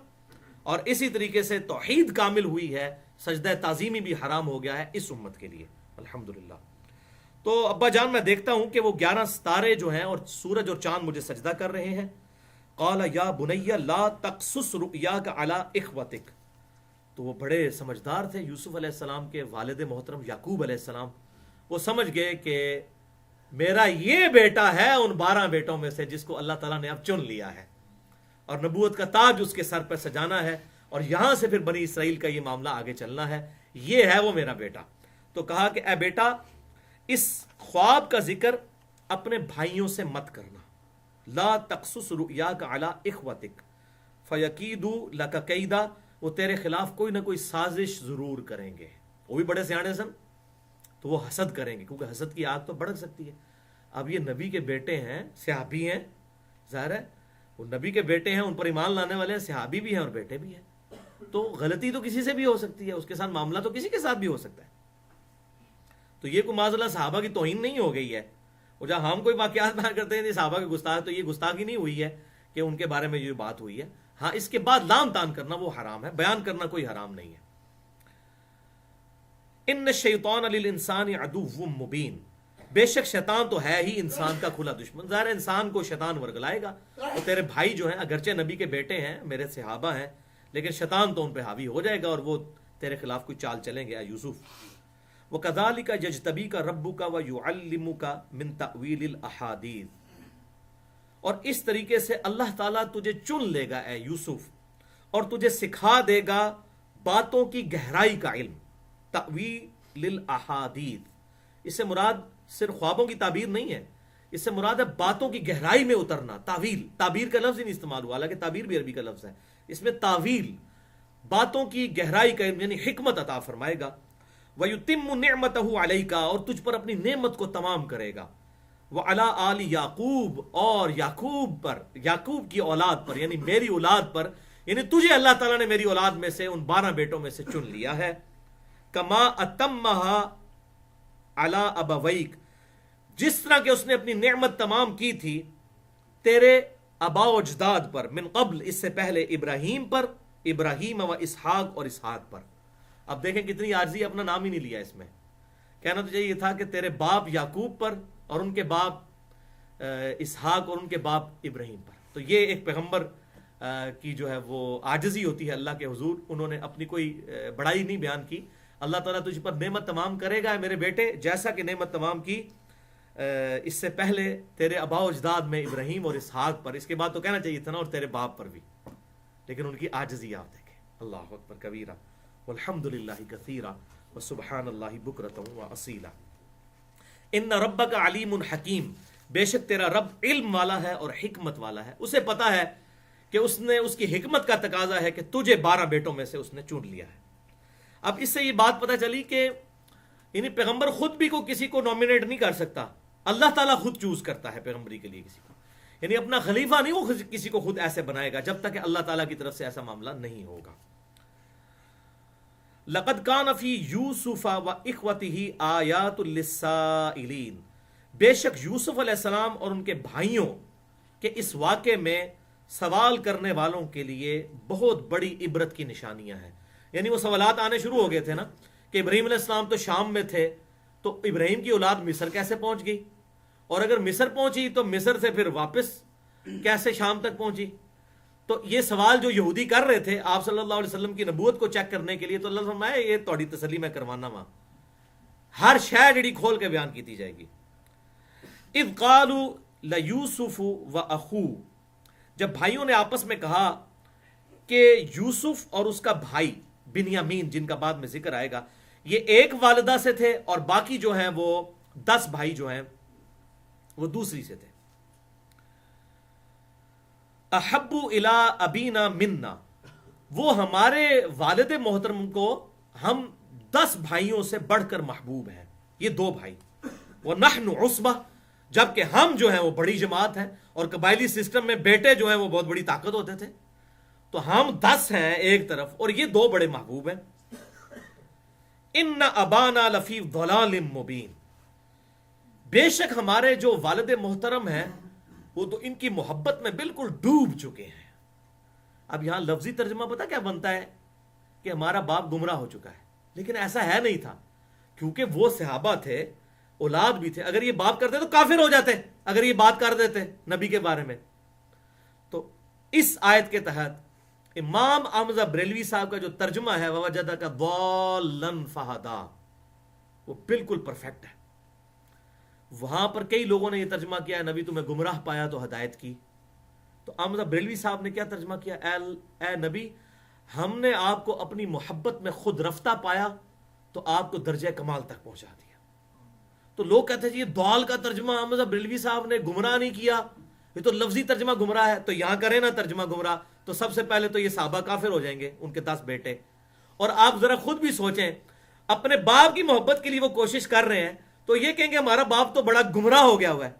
[SPEAKER 1] اور اسی طریقے سے توحید کامل ہوئی ہے، سجدہ تعظیمی بھی حرام ہو گیا ہے اس امت کے لیے الحمدللہ. تو ابا جان میں دیکھتا ہوں کہ وہ 11 ستارے جو ہیں اور سورج اور چاند مجھے سجدہ کر رہے ہیں. قال یا بنی لا تقصص رؤیاک علی اخوتک، تو وہ بڑے سمجھدار تھے یوسف علیہ السلام کے والد محترم یعقوب علیہ السلام. وہ سمجھ گئے کہ میرا یہ بیٹا ہے ان 12 بیٹوں میں سے جس کو اللہ تعالیٰ نے اب چن لیا ہے اور نبوت کا تاج اس کے سر پر سجانا ہے، اور یہاں سے پھر بنی اسرائیل کا یہ معاملہ آگے چلنا ہے. یہ ہے وہ میرا بیٹا. تو کہا کہ اے بیٹا اس خواب کا ذکر اپنے بھائیوں سے مت کرنا. لا تقصص رؤیاک علی اخوتک فیکیدوا لک کیدا، وہ تیرے خلاف کوئی نہ کوئی سازش ضرور کریں گے. وہ بھی بڑے سیانے سن تو وہ حسد کریں گے، کیونکہ حسد کی آگ تو بھڑک سکتی ہے. اب یہ نبی کے بیٹے ہیں، صحابی ہیں، ظاہر ہے وہ نبی کے بیٹے ہیں، ان پر ایمان لانے والے ہیں، صحابی بھی ہیں اور بیٹے بھی ہیں. تو غلطی تو کسی سے بھی ہو سکتی ہے، اس کے ساتھ معاملہ تو کسی کے ساتھ بھی ہو سکتا ہے. تو یہ کوئی معاذ اللہ صحابہ کی توہین نہیں ہو گئی ہے. اور جہاں ہم کوئی واقعات بیان کرتے ہیں صحابہ کے گستاخ، تو یہ گستاخی نہیں ہوئی ہے کہ ان کے بارے میں یہ بات ہوئی ہے. ہاں اس کے بعد لام تان کرنا وہ حرام ہے، بیان کرنا کوئی حرام نہیں ہے. ان الشیطان للانسان عدو مبین، بے شک شیطان تو ہے ہی انسان کا کھلا دشمن. ظاہر انسان کو شیطان ورگلائے گا. تو تیرے بھائی جو ہیں اگرچہ نبی کے بیٹے ہیں, میرے صحابہ ہیں, لیکن شیطان تو ان پہ حاوی ہو جائے گا اور وہ تیرے خلاف کوئی چال چلیں گے. اے یوسف, وَكَذَلِكَ يَجْتَبِيكَ رَبُّكَ وَيُعَلِّمُكَ مِن تَأْوِيلِ الْأَحَادِيثِ, اور اس طریقے سے اللہ تعالیٰ تجھے چن لے گا اے یوسف, اور تجھے سکھا دے گا باتوں کی گہرائی کا علم. تأویل الاحادیث, اس سے مراد صرف خوابوں کی تعبیر نہیں ہے, اس سے مراد ہے باتوں کی گہرائی میں اترنا. تعویل, تعبیر کا لفظ ہی نہیں استعمال ہوا, حالانکہ تعبیر بھی عربی کا لفظ ہے. اس میں تعویل, باتوں کی گہرائی کا علم, یعنی حکمت عطا فرمائے گا. وَيُتِمُّ نِعْمَتَهُ عَلَيْكَ, اور تجھ پر اپنی نعمت کو تمام کرے گا. وَعَلَىٰ آلِ یعقوب, اور یعقوب پر, یعقوب کی اولاد پر, یعنی میری اولاد پر, یعنی تجھے اللہ تعالیٰ نے میری اولاد میں سے ان 12 بیٹوں میں سے چن لیا ہے. کما اتمہا علی ابویک, جس طرح کہ اس نے اپنی نعمت تمام کی تھی تیرے آبا و اجداد پر, من قبل, اس سے پہلے, ابراہیم پر, ابراہیم و اسحاق, اور اسحاق پر. اب دیکھیں کتنی عاجزی, اپنا نام ہی نہیں لیا اس میں. کہنا تو یہ تھا کہ تیرے باپ یعقوب پر, اور ان کے باپ اسحاق, اور ان کے باپ ابراہیم پر. تو یہ ایک پیغمبر کی جو ہے وہ عاجزی ہوتی ہے اللہ کے حضور. انہوں نے اپنی کوئی بڑائی نہیں بیان کی. اللہ تعالیٰ تجھ پر نعمت تمام کرے گا میرے بیٹے, جیسا کہ نعمت تمام کی اس سے پہلے تیرے آبا و اجداد میں ابراہیم اور اسحاق پر. اس کے بعد تو کہنا چاہیے تھا نا, اور تیرے باپ پر بھی, لیکن ان کی عاجزی آپ دیکھیں. اللہ اکبر کبیرہ والحمد للہ کثیرہ وسبحان اللہ بکرۃ واصیلا. ان ربک علیم حکیم, بے شک تیرا رب علم والا ہے اور حکمت والا ہے. اسے پتا ہے کہ اس نے, اس کی حکمت کا تقاضا ہے کہ تجھے 12 بیٹوں میں سے اس نے چن لیا ہے. اب اس سے یہ بات پتہ چلی کہ یعنی پیغمبر خود بھی کو کسی کو نومینیٹ نہیں کر سکتا, اللہ تعالیٰ خود چوز کرتا ہے پیغمبری کے لیے کسی کو. یعنی اپنا خلیفہ نہیں وہ کسی کو خود ایسے بنائے گا جب تک کہ اللہ تعالیٰ کی طرف سے ایسا معاملہ نہیں ہوگا. لقد کان فی یوسف و اخوتہ آیات للسائلین, بے شک یوسف علیہ السلام اور ان کے بھائیوں کے اس واقعے میں سوال کرنے والوں کے لیے بہت بڑی عبرت کی نشانیاں ہیں. یعنی وہ سوالات آنے شروع ہو گئے تھے نا, کہ ابراہیم علیہ السلام تو شام میں تھے, تو ابراہیم کی اولاد مصر کیسے پہنچ گئی, اور اگر مصر پہنچی تو مصر سے پھر واپس کیسے شام تک پہنچی. تو یہ سوال جو یہودی کر رہے تھے آپ صلی اللہ علیہ وسلم کی نبوت کو چیک کرنے کے لیے, تو اللہ فرمایا یہ تھوڑی تسلی میں کروانا وا, ہر شے جڑی کھول کے بیان کی جائے گی. اذ قالوا لیوسف و اخوہ, جب بھائیوں نے آپس میں کہا کہ یوسف اور اس کا بھائی بنیامین, جن کا بعد میں ذکر آئے گا, یہ ایک والدہ سے تھے اور باقی جو ہیں وہ 10 بھائی جو ہیں وہ دوسری سے تھے. احب الی ابینا منا, وہ ہمارے والد محترم کو ہم 10 بھائیوں سے بڑھ کر محبوب ہیں, یہ 2 بھائی. وَنَحْنُ عُصْبَةٌ, جبکہ ہم جو ہیں وہ بڑی جماعت ہیں, اور قبائلی سسٹم میں بیٹے جو ہیں وہ بہت بڑی طاقت ہوتے تھے. تو ہم 10 ہیں ایک طرف اور یہ 2 بڑے محبوب ہیں. ان ابانا لفی ضلال مبین, بے شک ہمارے جو والد محترم ہیں وہ تو ان کی محبت میں بالکل ڈوب چکے ہیں. اب یہاں لفظی ترجمہ پتہ کیا بنتا ہے کہ ہمارا باپ گمراہ ہو چکا ہے, لیکن ایسا ہے نہیں تھا, کیونکہ وہ صحابہ تھے, اولاد بھی تھے. اگر یہ باپ کرتے تو کافر ہو جاتے, اگر یہ بات کر دیتے نبی کے بارے میں. تو اس آیت کے تحت امام احمد بریلوی صاحب کا جو ترجمہ ہے وَوَجَدَكَ ضَالًّا فَهَدَىٰ, وہ بالکل پرفیکٹ ہے. وہاں پر کئی لوگوں نے یہ ترجمہ کیا ہے نبی تمہیں گمراہ پایا تو ہدایت کی. تو احمد بریلوی صاحب نے کیا ترجمہ کیا, اے نبی ہم نے آپ کو اپنی محبت میں خود رفتہ پایا تو آپ کو درجہ کمال تک پہنچا دیا. تو لوگ کہتے ہیں یہ ضال کا ترجمہ احمد بریلوی صاحب نے گمراہ نہیں کیا, یہ تو لفظی ترجمہ گمراہ ہے. تو یہاں کریں نا ترجمہ گمراہ, تو سب سے پہلے تو یہ صحابہ کافر ہو جائیں گے, ان کے 10 بیٹے. اور آپ ذرا خود بھی سوچیں, اپنے باپ کی محبت کے لیے وہ کوشش کر رہے ہیں, تو یہ کہیں گے ہمارا باپ تو بڑا گمراہ ہو گیا ہوا ہے.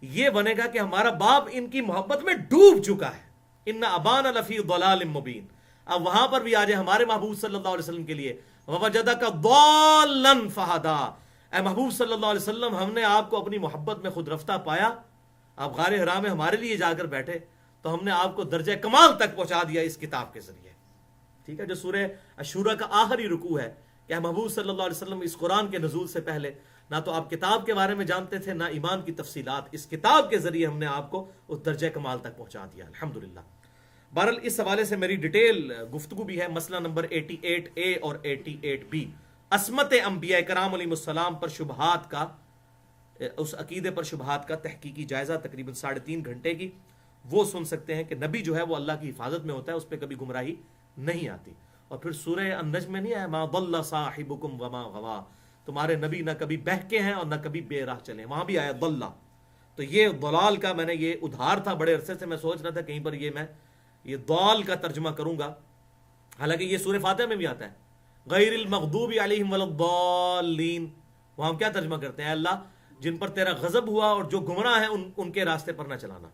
[SPEAKER 1] یہ بنے گا کہ ہمارا باپ ان کی محبت میں ڈوب چکا ہے. ان ابانا لفی ضلال مبین. اب وہاں پر بھی آ جائے ہمارے محبوب صلی اللہ علیہ وسلم کے لیے وَوَجَدَكَ ضَالًّا فَهَدَىٰ, اے محبوب صلی اللہ علیہ وسلم ہم نے آپ کو اپنی محبت میں خود رفتہ پایا, آپ غار حرا میں ہمارے لیے جا کر بیٹھے, تو ہم نے آپ کو درجہ کمال تک پہنچا دیا اس کتاب کے ذریعے. ٹھیک ہے, جو سورہ الشورى کا آخری رکوع ہے کہ محبوب صلی اللہ علیہ وسلم اس قرآن کے نزول سے پہلے نہ تو آپ کتاب کے بارے میں جانتے تھے، نہ ایمان کی تفصیلات. اس کتاب کے ذریعے ہم نے آپ کو اس درجہ کمال تک پہنچا دیا الحمدللہ. بہرحال اس حوالے سے میری ڈیٹیل گفتگو بھی ہے. مسئلہ نمبر 88A اور 88B، عصمت انبیاء کرام علیہ السلام پر شبہات کا، اس عقیدے پر شبہات کا تحقیقی جائزہ تقریباً 3.5 گھنٹے کی. وہ سن سکتے ہیں کہ نبی جو ہے وہ اللہ کی حفاظت میں ہوتا ہے، اس پہ کبھی گمراہی نہیں آتی. اور پھر سورہ النجم میں نہیں آیا ما ضل صاحبکم وما غوا، تمہارے نبی نہ کبھی بہکے ہیں اور نہ کبھی بے راہ چلے، وہاں بھی آیا ضل. تو یہ ضلال کا میں نے یہ ادھار تھا بڑے عرصے سے، میں سوچ رہا تھا کہیں پر یہ ضال کا ترجمہ کروں گا، حالانکہ یہ سورہ فاتحہ میں بھی آتا ہے غیر المغضوب علیہم ولا الضالین. وہاں ہم کیا ترجمہ کرتے ہیں؟ اللہ جن پر تیرا غضب ہوا اور جو گمراہ ہیں ان کے راستے پر نہ چلانا.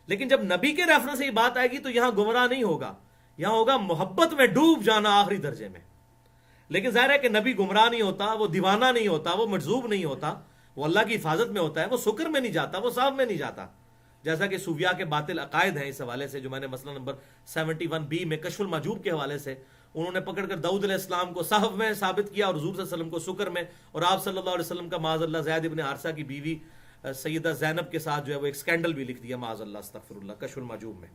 [SPEAKER 1] لیکن جب نبی کے ریفرنس سے یہ بات آئے گی تو یہاں گمراہ نہیں ہوگا، یہاں ہوگا محبت میں ڈوب جانا آخری درجے میں. لیکن ظاہر ہے کہ نبی گمراہ نہیں ہوتا، وہ دیوانہ نہیں ہوتا، وہ مجذوب نہیں ہوتا، وہ اللہ کی حفاظت میں ہوتا ہے، وہ سکر میں نہیں جاتا، وہ صاحب میں نہیں جاتا. جیسا کہ صوفیاء کے باطل عقائد ہیں اس حوالے سے، جو میں نے مسئلہ نمبر 71B میں کشف المحجوب کے حوالے سے، انہوں نے پکڑ کر داؤد علیہ السلام کو صحف میں ثابت کیا اور حضور صلی اللہ علیہ وسلم کو سکر میں، اور آپ صلی اللہ علیہ وسلم کا معاذ اللہ زید ابن حارثہ کی بیوی سیدہ زینب کے ساتھ جو ہے وہ ایک سکینڈل بھی لکھ دیا معاذ اللہ استغفر اللہ کشف المحجوب میں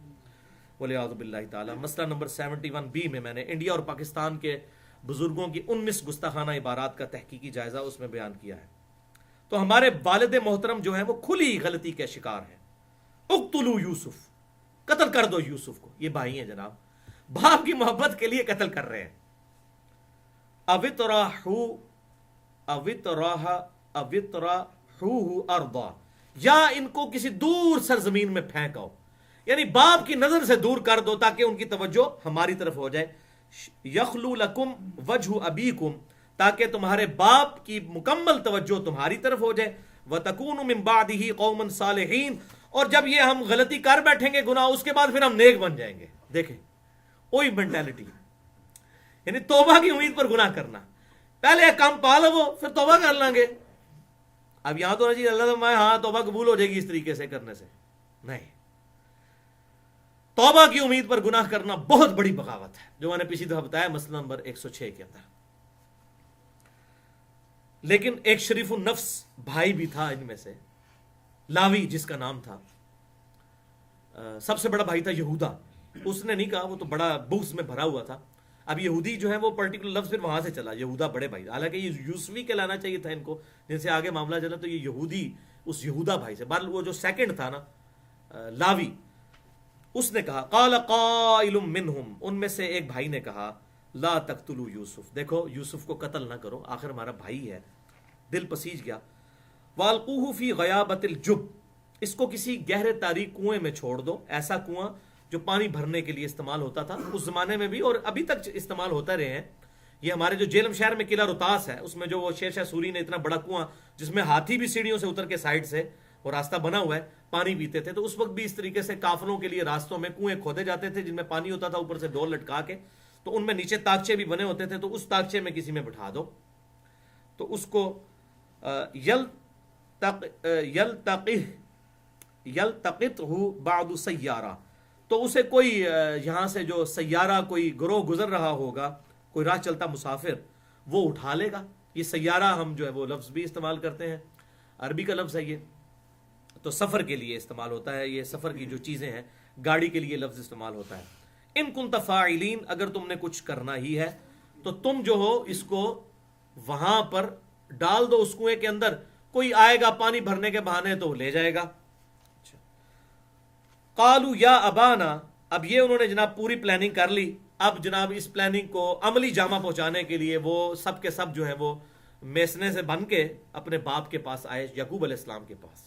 [SPEAKER 1] والعیاذ باللہ تعالی. مسئلہ نمبر 71B میں نے انڈیا اور پاکستان کے بزرگوں کی 19 گستاخانہ عبارات کا تحقیقی جائزہ اس میں بیان کیا ہے. تو ہمارے والد محترم جو ہیں وہ کھلی غلطی کے شکار ہیں. اقتلوا یوسف، قتل کر دو یوسف کو. یہ بھائی ہیں جناب، باپ کی محبت کے لیے قتل کر رہے ہیں. اوتراحوہ ارضا، یا ان کو کسی دور سرزمین میں پھینکاؤ، یعنی باپ کی نظر سے دور کر دو تاکہ ان کی توجہ ہماری طرف ہو جائے. یخلو لکم وجہ ابیکم، تاکہ تمہارے باپ کی مکمل توجہ تمہاری طرف ہو جائے. وتکونوا من بعدہ قوما صالحین، اور جب یہ ہم غلطی کر بیٹھیں گے گناہ، اس کے بعد پھر ہم نیک بن جائیں گے. دیکھیں وہی مینٹیلٹی، یعنی توبہ کی امید پر گناہ کرنا. پہلے ایک کام پا لو پھر توبہ کر لیں گے. اب یہاں تو نہیں اللہ میں ہاں توبہ قبول ہو جائے گی اس طریقے سے کرنے سے، نہیں. توبہ کی امید پر گناہ کرنا بہت بڑی بغاوت ہے، جو میں نے پچھلی دفعہ بتایا مسئلہ نمبر 106 کے اندر. لیکن ایک شریف النفس بھائی بھی تھا ان میں سے، لاوی جس کا نام تھا، سب سے بڑا بھائی تھا یہودا. اس نے نہیں کہا، وہ تو بڑا بغض میں بھرا ہوا تھا. اب یہودی جو ہے وہ پرٹیکولر لفظ پھر وہاں سے چلا، یہودا بڑے بھائی. حالانکہ یہ یوسفی کے لانا چاہیے تھا ان کو، جن سے آگے معاملہ چلا تو یہ یہودی اس یہودا بھائی سے. بہرحال وہ جو سیکنڈ تھا نا لاوی، اس نے کہا قال قائل منہم، ان میں سے ایک بھائی نے کہا لا تقتلوا یوسف، دیکھو یوسف کو قتل نہ کرو، آخر ہمارا بھائی ہے. دل پسیج گیا. والقوہ فی غیابت الجب، اس کو کسی گہرے تاریک کنویں میں چھوڑ دو، ایسا کنواں جو پانی بھرنے کے لیے استعمال ہوتا تھا اس زمانے میں بھی اور ابھی تک استعمال ہوتا رہے ہیں. یہ ہمارے جو جیلم شہر میں قلعہ روتاس ہے، اس میں جو وہ شیر شاہ سوری نے اتنا بڑا کنواں جس میں ہاتھی بھی سیڑھیوں سے اتر کے سائڈ سے اور راستہ بنا ہوا ہے پانی پیتے تھے، تو اس وقت بھی اس طریقے سے کافروں کے لیے راستوں میں کنویں کھودے جاتے تھے جن میں پانی ہوتا تھا، اوپر سے ڈور لٹکا کے، تو ان میں نیچے تاکچے بھی بنے ہوتے تھے. تو اس تاکچے میں کسی میں بٹھا دو تو اس کو یلتقطہ بعض سیارہ، تو اسے کوئی یہاں سے جو سیارہ کوئی گروہ گزر رہا ہوگا، کوئی راہ چلتا مسافر، وہ اٹھا لے گا. یہ سیارہ ہم جو ہے وہ لفظ بھی استعمال کرتے ہیں، عربی کا لفظ ہے یہ، تو سفر کے لیے استعمال ہوتا ہے. یہ سفر کی جو چیزیں ہیں، گاڑی کے لیے لفظ استعمال ہوتا ہے. ان کنت فاعلین، اگر تم نے کچھ کرنا ہی ہے تو تم جو ہو اس کو وہاں پر ڈال دو اس کنویں کے اندر، کوئی آئے گا پانی بھرنے کے بہانے تو لے جائے گا. قالوا یا ابانا، اب یہ انہوں نے جناب پوری پلاننگ کر لی. اب جناب اس پلاننگ کو عملی جامہ پہنچانے کے لیے وہ سب کے سب جو ہے وہ میسنے سے بن کے اپنے باپ کے پاس آئے، یعقوب علیہ السلام کے پاس،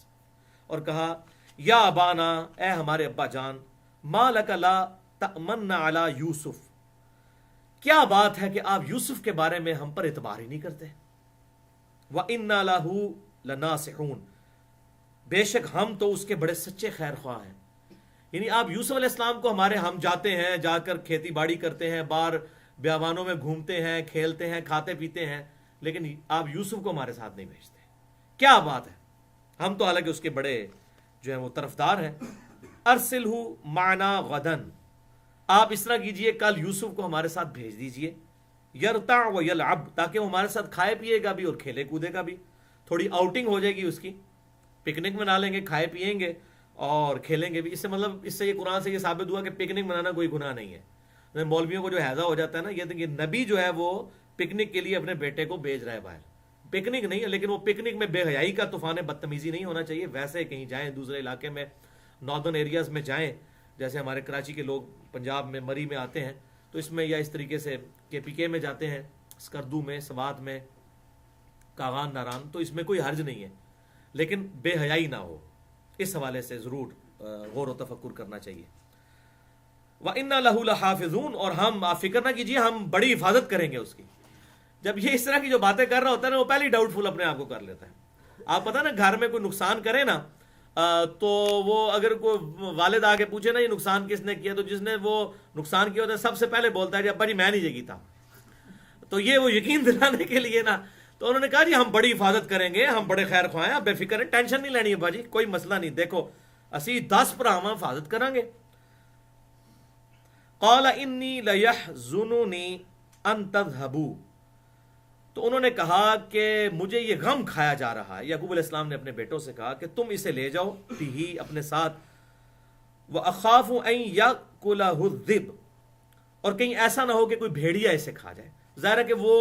[SPEAKER 1] اور کہا یا ابانا، اے ہمارے ابا جان، ما لک لا تأمن علی یوسف، کیا بات ہے کہ آپ یوسف کے بارے میں ہم پر اعتبار ہی نہیں کرتے. وَإِنَّا لَهُ لَنَاصِحُونَ، بے شک ہم تو اس کے بڑے سچے خیر خواہ ہیں. یعنی آپ یوسف علیہ السلام کو ہمارے، ہم جاتے ہیں جا کر کھیتی باڑی کرتے ہیں، باہر بیابانوں میں گھومتے ہیں، کھیلتے ہیں، کھاتے پیتے ہیں، لیکن آپ یوسف کو ہمارے ساتھ نہیں بھیجتے. کیا بات ہے، ہم تو حالانکہ اس کے بڑے جو ہیں وہ طرفدار ہیں. ارسلہ معنا غدن، آپ اس طرح کیجئے کل یوسف کو ہمارے ساتھ بھیج دیجئے. یرتع و یلعب، تاکہ وہ ہمارے ساتھ کھائے پیے گا بھی اور کھیلے کودے گا بھی. تھوڑی آؤٹنگ ہو جائے گی اس کی، پکنک منا لیں گے، کھائے پیئیں گے اور کھیلیں گے بھی. اس سے مطلب اس سے یہ قرآن سے یہ ثابت ہوا کہ پکنک منانا کوئی گناہ نہیں ہے. مولویوں کو جو حیضہ ہو جاتا ہے نا، یہ نبی جو ہے وہ پکنک کے لیے اپنے بیٹے کو بھیج رہا ہے باہر. پکنک نہیں ہے، لیکن وہ پکنک میں بے حیائی کا طوفان بدتمیزی نہیں ہونا چاہیے. ویسے کہیں جائیں دوسرے علاقے میں، ناردرن ایریاز میں جائیں، جیسے ہمارے کراچی کے لوگ پنجاب میں مری میں آتے ہیں تو اس میں، یا اس طریقے سے KPK میں جاتے ہیں، اسکردو میں، سوات میں، کاغان ناران، تو اس میں کوئی حرج نہیں ہے، لیکن بے حیائی نہ ہو. اس حوالے سے ضرور غور و تفکر کرنا چاہیے. وَإِنَّا لَهُ لَحَافِظُونَ، اور ہم، آپ فکر نہ کیجیے، ہم بڑی حفاظت کریں گے اس کی. جب یہ اس طرح کی جو باتیں کر رہا ہوتا ہے نا، وہ پہلے ہی ڈاؤٹ فل اپنے آپ کو کر لیتا ہے. آپ پتہ نا گھر میں کوئی نقصان کرے نا، تو وہ اگر کوئی والد آ کے پوچھے نا یہ نقصان کس نے کیا، تو جس نے وہ نقصان کیا ہوتا ہے سب سے پہلے بولتا ہے جی ابا جی میں نہیں یہ تھا. تو یہ وہ یقین دلانے کے لیے نا، تو انہوں نے کہا جی ہم بڑی حفاظت کریں گے، ہم بڑے خیر خواہ ہیں، آپ بے فکر ہیں، ٹینشن نہیں لینی ہے باجی، کوئی مسئلہ نہیں. دیکھو اسی 10 بھراواں حفاظت کریں گے. قال انی لیحزننی ان تذهبوا، تو انہوں نے کہا کہ مجھے یہ غم کھایا جا رہا ہے. یعقوب علیہ السلام نے اپنے بیٹوں سے کہا کہ تم اسے لے جاؤ بھی اپنے ساتھ. وَأَخَافُ أَن يَأْكُلَهُ الذِّئْبُ، اور کہیں ایسا نہ ہو کہ کوئی بھیڑیا اسے کھا جائے. ظاہر ہے کہ وہ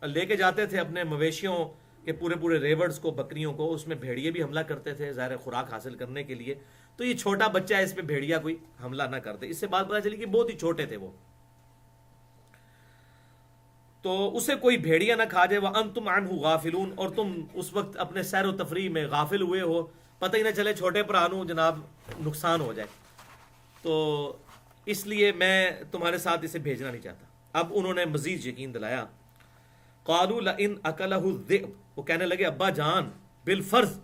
[SPEAKER 1] لے کے جاتے تھے اپنے مویشیوں کے پورے ریورڈز کو، بکریوں کو، اس میں بھیڑیے بھی حملہ کرتے تھے ظاہر ہے خوراک حاصل کرنے کے لیے. تو یہ چھوٹا بچہ ہے، اس پہ بھیڑیا کوئی حملہ نہ کرتے. اس سے بات پتہ چلی کہ بہت ہی چھوٹے تھے وہ، تو اسے کوئی بھیڑیا نہ کھا جائے. وَأَنْتُمْ عَنْهُ غَافِلُونَ، اور تم اس وقت اپنے سیر و تفریح میں غافل ہوئے ہو، پتہ ہی نہ چلے چھوٹے پرانوں جناب نقصان ہو جائے. تو اس لیے میں تمہارے ساتھ اسے بھیجنا نہیں چاہتا. اب انہوں نے مزید یقین دلایا. قالوا لئن اکلہ الذئب، وہ کہنے لگے ابا جان بالفرض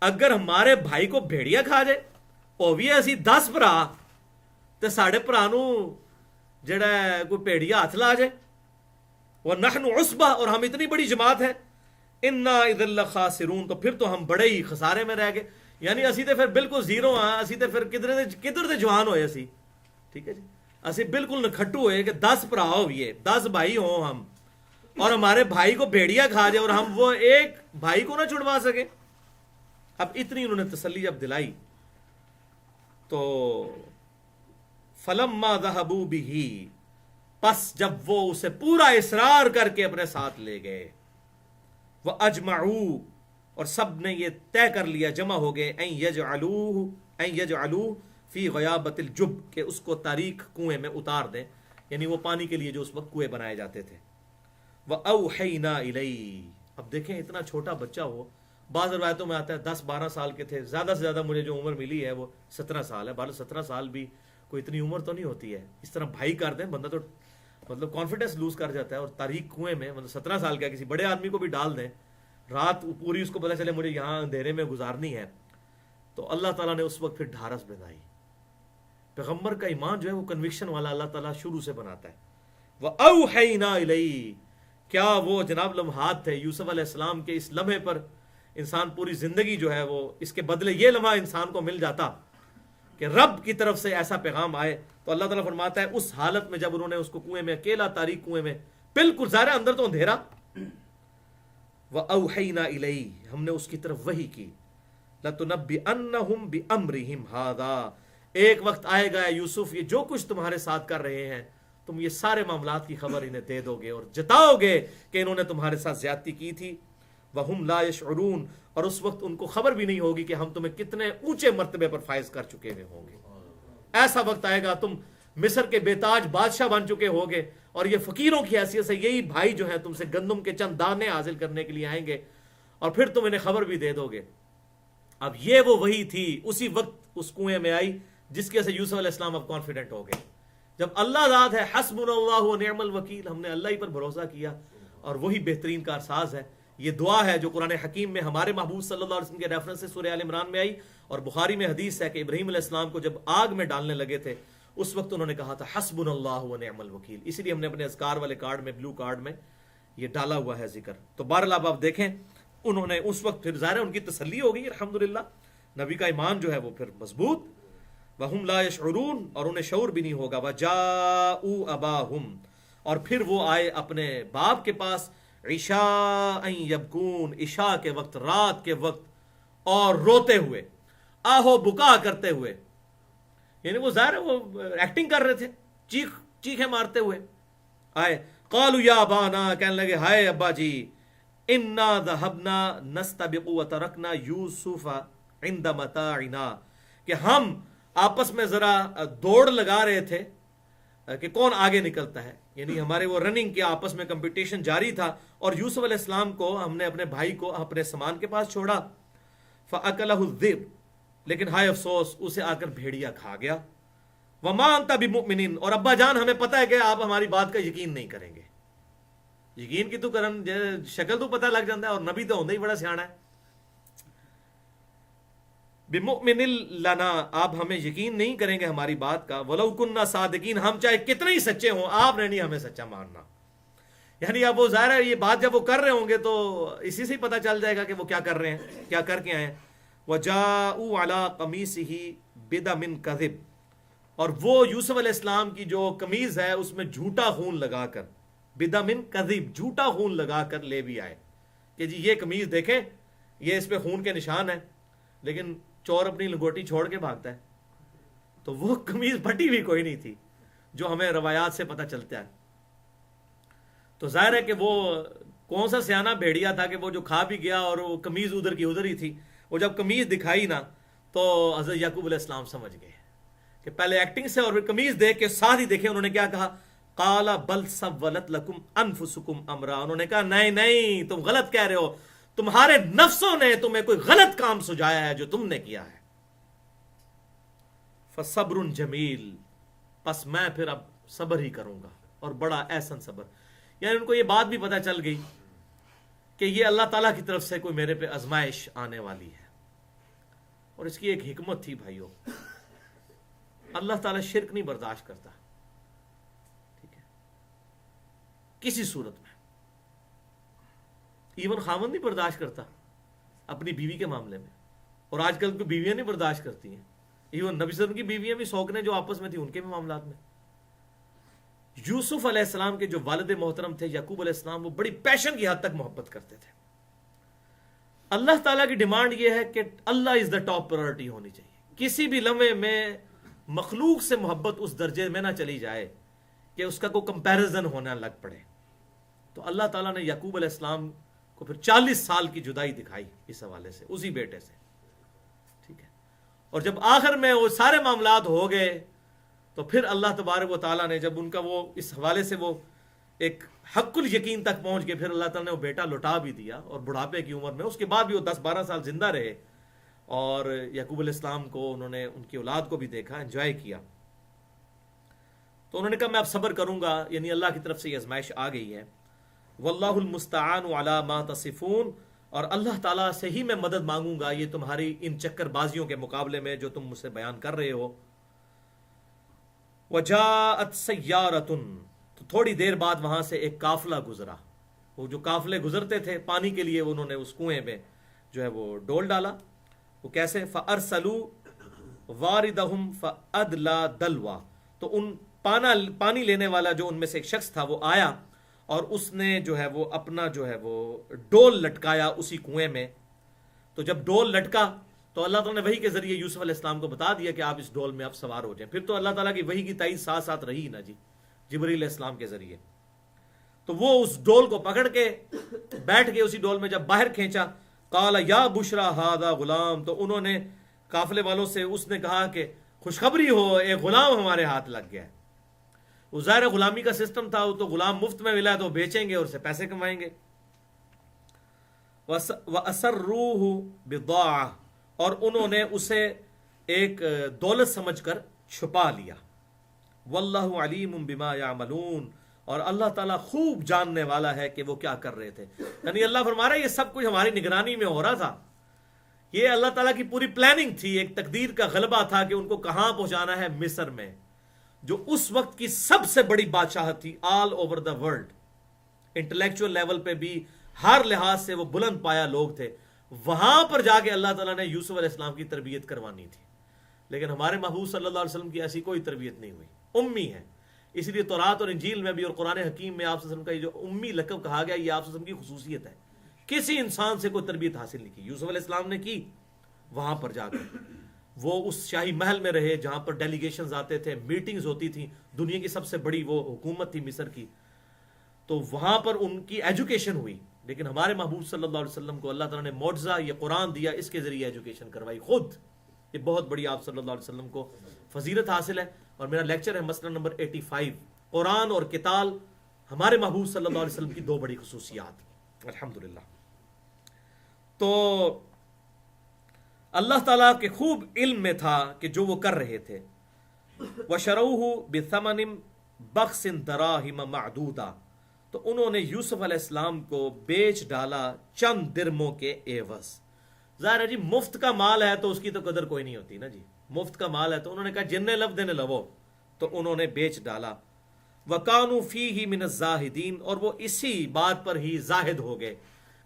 [SPEAKER 1] اگر ہمارے بھائی کو بھیڑیا کھا جائے، او بھی اسی 10 بھرا تے ساڑے پرانوں جڑا ہے کوئی بھیڑیا ہاتھ لا جائے، ونحن عصبہ، اور ہم اتنی بڑی جماعت ہے، انا اذا لخاسرون، تو پھر تو ہم بڑے ہی خسارے میں رہ گئے. یعنی اسی تے پھر بالکل زیرو ہاں، اسی تے پھر کدھر تے جوان ہوئے اسی. ٹھیک ہے جی، اسی بالکل نکھٹو ہوئے کہ 10 بھرا ہو بھی ہے، 10 بھائی ہوں ہم، اور ہمارے بھائی کو بھیڑیا کھا جائے اور ہم وہ ایک بھائی کو نہ چھڑوا سکے. اب اتنی انہوں نے تسلی جب دلائی تو فلما ذهبوا به، پس جب وہ اسے پورا اصرار کر کے اپنے ساتھ لے گئے، وَأَجْمَعُوا، اور سب نے یہ طے کر لیا، جمع ہو گئے، اَن يَجْعَلُوا فِي غَيَابَةِ الْجُبِّ، کہ اس کو تاریک کنویں میں اتار دیں، یعنی وہ پانی کے لیے جو اس وقت کنویں بنائے جاتے تھے. وَأَوْحَيْنَا إِلَيْهِ، اب دیکھیں اتنا چھوٹا بچہ ہو، بعض روایتوں میں آتا ہے 10-12 سال کے تھے، زیادہ سے زیادہ مجھے جو عمر ملی ہے وہ 17 سال ہے. 17 سال بھی کوئی اتنی عمر تو نہیں ہوتی ہے. اس طرح بھائی کر دیں بندہ تو مطلب کانفیڈنس لوز کر جاتا ہے. اور تاریک کنویں میں مطلب 17 سال کا کسی بڑے آدمی کو بھی ڈال دیں، رات پوری اس کو پتہ چلے مجھے یہاں اندھیرے میں گزارنی ہے، تو اللہ تعالیٰ نے اس وقت پھر ڈھارس بندھائی. پیغمبر کا ایمان جو ہے وہ کنوکشن والا اللہ تعالیٰ شروع سے بناتا ہے. وَأَوْحَيْنَا إِلَيْهِ، کیا وہ جناب لمحات تھے یوسف علیہ السلام کے. اس لمحے پر انسان پوری زندگی جو ہے وہ، اس کے بدلے یہ لمحہ انسان کو مل جاتا کہ رب کی طرف سے ایسا پیغام آئے. تو اللہ تعالیٰ فرماتا ہے اس حالت میں جب انہوں نے اس کو کنویں میں، اکیلا تاریک کنویں میں، بالکل ظاہر اندر تو اندھیرا، وَأَوْحَيْنَا إِلَيْهِ، ہم نے اس کی طرف وحی کی، لَتُنَبِّئَنَّهُمْ بِأَمْرِهِمْ هَذَا، ایک وقت آئے گا یوسف یہ جو کچھ تمہارے ساتھ کر رہے ہیں تم یہ سارے معاملات کی خبر انہیں دے دو گے اور جتاؤ گے کہ انہوں نے تمہارے ساتھ زیادتی کی تھی. وَهُمْ لَا يَشْعُرُونَ، اور اس وقت ان کو خبر بھی نہیں ہوگی کہ ہم تمہیں کتنے اونچے مرتبے پر فائز کر چکے ہوئے ہوں گے. ایسا وقت آئے گا تم مصر کے بے تاج بادشاہ بن چکے ہوگے، اور یہ فقیروں کی حیثیت سے یہی بھائی جو ہیں تم سے گندم کے چند دانے حاصل کرنے کے لیے آئیں گے، اور پھر تم انہیں خبر بھی دے دو گے. اب یہ وہ وہی تھی اسی وقت اس کنویں میں آئی جس کی وجہ سے یوسف علیہ السلام اب کانفیڈنٹ ہو گئے. جب اللہ ذات ہے، حسبنا اللہ ونعم الوکیل، ہم نے اللہ ہی پر بھروسہ کیا اور وہی بہترین کارساز ہے. یہ دعا ہے جو قرآن حکیم میں ہمارے محبوب صلی اللہ علیہ وسلم کے ریفرنس سے سورہ آل عمران میں آئی، اور بخاری میں حدیث ہے کہ ابراہیم علیہ السلام کو جب آگ میں ڈالنے لگے تھے اس وقت انہوں نے کہا تھا حسبنا اللہ ونعم الوکیل. اسی لیے ہم نے اپنے اذکار والے کارڈ میں، بلو کارڈ میں یہ ڈالا ہوا ہے ذکر. تو بہرحال آپ دیکھیں انہوں نے اس وقت پھر ظاہر ان کی تسلی ہو گئی الحمدللہ، نبی کا ایمان جو ہے وہ پھر مضبوط. وَهُمْ لَا يَشْعُرُونَ، اور انہیں شعور بھی نہیں ہوگا. وَجَاءُوا أَبَاهُمْ، اور پھر وہ آئے اپنے باپ کے پاس. عشاء یبکون، عشاء کے وقت، رات کے وقت، اور روتے ہوئے، آہو بکا کرتے ہوئے، یعنی وہ ظاہر ہے وہ ایکٹنگ کر رہے تھے، چیخیں مارتے ہوئے آئے. قالوا یا ابانا، کہنے لگے ہائے ابا جی، انا ذهبنا نستبق وترکنا یوسف عند متاعنا، کہ ہم آپس میں ذرا دوڑ لگا رہے تھے کہ کون آگے نکلتا ہے، یعنی ہمارے وہ رننگ کے آپس میں کمپٹیشن جاری تھا، اور یوسف علیہ السلام کو ہم نے اپنے بھائی کو اپنے سامان کے پاس چھوڑا. فاکلہ الذئب، لیکن ہائے افسوس اسے آ کر بھیڑیا کھا گیا. وما انت بمؤمن، اور ابا جان ہمیں پتہ ہے کہ آپ ہماری بات کا یقین نہیں کریں گے. یقین کی تو کرن شکل تو پتہ لگ جاتا ہے، اور نبی تو ہوندہ ہی بڑا سیانا ہے. بمؤمن لنا، آپ ہمیں یقین نہیں کریں گے ہماری بات کا. ولو کننا صادقین، ہم چاہے کتنے ہی سچے ہوں، آپ نے نہیں ہمیں سچا ماننا. یعنی اب وہ ظاہر ہے یہ بات جب وہ کر رہے ہوں گے تو اسی سے ہی پتہ چل جائے گا کہ وہ کیا کر رہے ہیں، کیا کر کے آئے ہیں. وجاءوا علی قمیصہ بدم کذب، اور وہ یوسف علیہ السلام کی جو قمیض ہے اس میں جھوٹا خون لگا کر، بدم کذب، جھوٹا خون لگا کر لے بھی آئے کہ جی یہ قمیض دیکھیں، یہ اس پہ خون کے نشان ہے. لیکن چور اپنی لنگوٹی چھوڑ کے بھاگتا ہے، تو وہ قمیض پھٹی ہوئی کوئی نہیں تھی جو ہمیں روایات سے پتہ چلتا ہے. تو ظاہر ہے کہ وہ کون سا سیانا بھیڑیا تھا کہ وہ جو کھا بھی گیا، اور وہ قمیض ادھر کی ادھر ہی تھی. وہ جب قمیض دکھائی نا تو حضرت یعقوب علیہ السلام سمجھ گئے کہ پہلے ایکٹنگ سے اور پھر قمیض دیکھ کے ساتھ ہی دیکھے انہوں نے کیا کہا. قال بل سولت لکم انفسکم امرا، انہوں نے کہا نہیں نہیں تم غلط کہہ رہے ہو، تمہارے نفسوں نے تمہیں کوئی غلط کام سجایا ہے جو تم نے کیا ہے. فصبر جمیل، پس میں پھر اب صبر ہی کروں گا، اور بڑا احسن صبر. یعنی ان کو یہ بات بھی پتہ چل گئی کہ یہ اللہ تعالیٰ کی طرف سے کوئی میرے پہ آزمائش آنے والی ہے. اور اس کی ایک حکمت تھی بھائیو، اللہ تعالیٰ شرک نہیں برداشت کرتا، ٹھیک ہے، کسی صورت میں. ایون خاوند نہیں برداشت کرتا اپنی بیوی کے معاملے میں، اور آج کل تو بیویاں نہیں برداشت کرتی ہیں. ایون نبی صلی اللہ علیہ وسلم کی بیویاں بھی سوکنے جو آپس میں تھی ان کے بھی معاملات میں. یوسف علیہ السلام کے جو والد محترم تھے یعقوب علیہ السلام، وہ بڑی پیشن کی حد تک محبت کرتے تھے. اللہ تعالیٰ کی ڈیمانڈ یہ ہے کہ اللہ از دا ٹاپ پرائورٹی ہونی چاہیے. کسی بھی لمحے میں مخلوق سے محبت اس درجے میں نہ چلی جائے کہ اس کا کوئی کمپیریزن ہونا لگ پڑے. تو اللہ تعالیٰ نے یعقوب علیہ السلام کو پھر 40 سال کی جدائی دکھائی اس حوالے سے، اسی بیٹے سے، ٹھیک ہے. اور جب آخر میں وہ سارے معاملات ہو گئے تو پھر اللہ تبارک و تعالیٰ نے جب ان کا وہ اس حوالے سے وہ ایک حق الیقین تک پہنچ گئے، پھر اللہ تعالیٰ نے وہ بیٹا لوٹا بھی دیا. اور بڑھاپے کی عمر میں، اس کے بعد بھی وہ 10-12 سال زندہ رہے، اور یعقوب علیہ السلام کو انہوں نے ان کی اولاد کو بھی دیکھا، انجوائے کیا. تو انہوں نے کہا میں اب صبر کروں گا، یعنی اللہ کی طرف سے یہ آزمائش آ گئی ہے. واللہ المستعان علی ما تصفون، اور اللہ تعالیٰ سے ہی میں مدد مانگوں گا یہ تمہاری ان چکر بازیوں کے مقابلے میں جو تم مجھ سے بیان کر رہے ہو. وجاءت سیارۃ، تو تھوڑی دیر بعد وہاں سے ایک قافلہ گزرا. وہ جو قافلے گزرتے تھے پانی کے لیے، انہوں نے اس کنویں میں جو ہے وہ ڈول ڈالا. وہ کیسے؟ فَأَرْسَلُوا وَارِدَهُمْ فَأَدْلَا دَلْوَا، تو ان پانی لینے والا جو ان میں سے ایک شخص تھا وہ آیا، اور اس نے جو ہے وہ اپنا جو ہے وہ ڈول لٹکایا اسی کنویں میں. تو جب ڈول لٹکا تو اللہ تعالیٰ نے وحی کے ذریعے یوسف علیہ السلام کو بتا دیا کہ آپ اس ڈول میں اب سوار ہو جائیں. پھر تو اللہ تعالیٰ کی وحی کی تائید ساتھ ساتھ رہی نا جی، جبریل علیہ السلام کے ذریعے. تو وہ اس ڈول کو پکڑ کے بیٹھ گئے اسی ڈول میں. جب باہر کھینچا، قال یا بشرا ھذا غلام، تو انہوں نے قافلے والوں سے اس نے کہا کہ خوشخبری ہو، ایک غلام ہمارے ہاتھ لگ گیا ہے. وہ ظاہر غلامی کا سسٹم تھا، وہ تو غلام مفت میں ملا ہے تو بیچیں گے اور اسے پیسے کمائیں گے. وَأَسَرُّوهُ بِضَاعَةٍ، اور انہوں نے اسے ایک دولت سمجھ کر چھپا لیا. وَاللَّهُ عَلِيمٌ بِمَا يَعْمَلُونَ، اور اللہ تعالیٰ خوب جاننے والا ہے کہ وہ کیا کر رہے تھے. یعنی اللہ فرما رہا ہے یہ سب کچھ ہماری نگرانی میں ہو رہا تھا. یہ اللہ تعالیٰ کی پوری پلاننگ تھی، ایک تقدیر کا غلبہ تھا کہ ان کو کہاں پہنچانا ہے، مصر میں، جو اس وقت کی سب سے بڑی بادشاہت تھی all over the world. Intellectual level پہ بھی ہر لحاظ سے وہ بلند پایا لوگ تھے. وہاں پر جا کے اللہ تعالیٰ نے یوسف علیہ السلام کی تربیت کروانی تھی. لیکن ہمارے محبوب صلی اللہ علیہ وسلم کی ایسی کوئی تربیت نہیں ہوئی، امی ہے. اس لیے تورات اور انجیل میں بھی اور قرآن حکیم میں آپ صلی اللہ علیہ وسلم کا یہ جو امی لقب کہا گیا یہ آپ صلی اللہ علیہ وسلم کی خصوصیت ہے. کسی انسان سے کوئی تربیت حاصل نہیں کی. یوسف علیہ السلام نے کی وہاں پر جا کر وہ اس شاہی محل میں رہے جہاں پر ڈیلیگیشنز آتے تھے, میٹنگز ہوتی تھیں, دنیا کی سب سے بڑی وہ حکومت تھی مصر کی, تو وہاں پر ان کی ایجوکیشن ہوئی. لیکن ہمارے محبوب صلی اللہ علیہ وسلم کو اللہ تعالیٰ نے معجزہ یہ قرآن دیا, اس کے ذریعے ایجوکیشن کروائی خود. یہ بہت بڑی آپ صلی اللہ علیہ وسلم کو فضیلت حاصل ہے. اور میرا لیکچر ہے مسئلہ نمبر 85, قرآن اور قتال ہمارے محبوب صلی اللہ علیہ وسلم کی دو بڑی خصوصیات. الحمدللہ. تو اللہ تعالیٰ کے خوب علم میں تھا کہ جو وہ کر رہے تھے. وَشَرَوْهُ بِثَمَنٍ بَخْسٍ دَرَاهِمَ مَعْدُودَةٍ, تو انہوں نے یوسف علیہ السلام کو بیچ ڈالا چند درموں کے عوض. ظاہر ہے جی مفت کا مال ہے تو اس کی تو قدر کوئی نہیں ہوتی نا جی. مفت کا مال ہے تو انہوں نے کہا جننے لب دینے لو, تو انہوں نے بیچ ڈالا. وَكَانُوا فِيهِ مِنَ الزَّاهِدِينَ, اور وہ اسی بات پر ہی زاہد ہو گئے,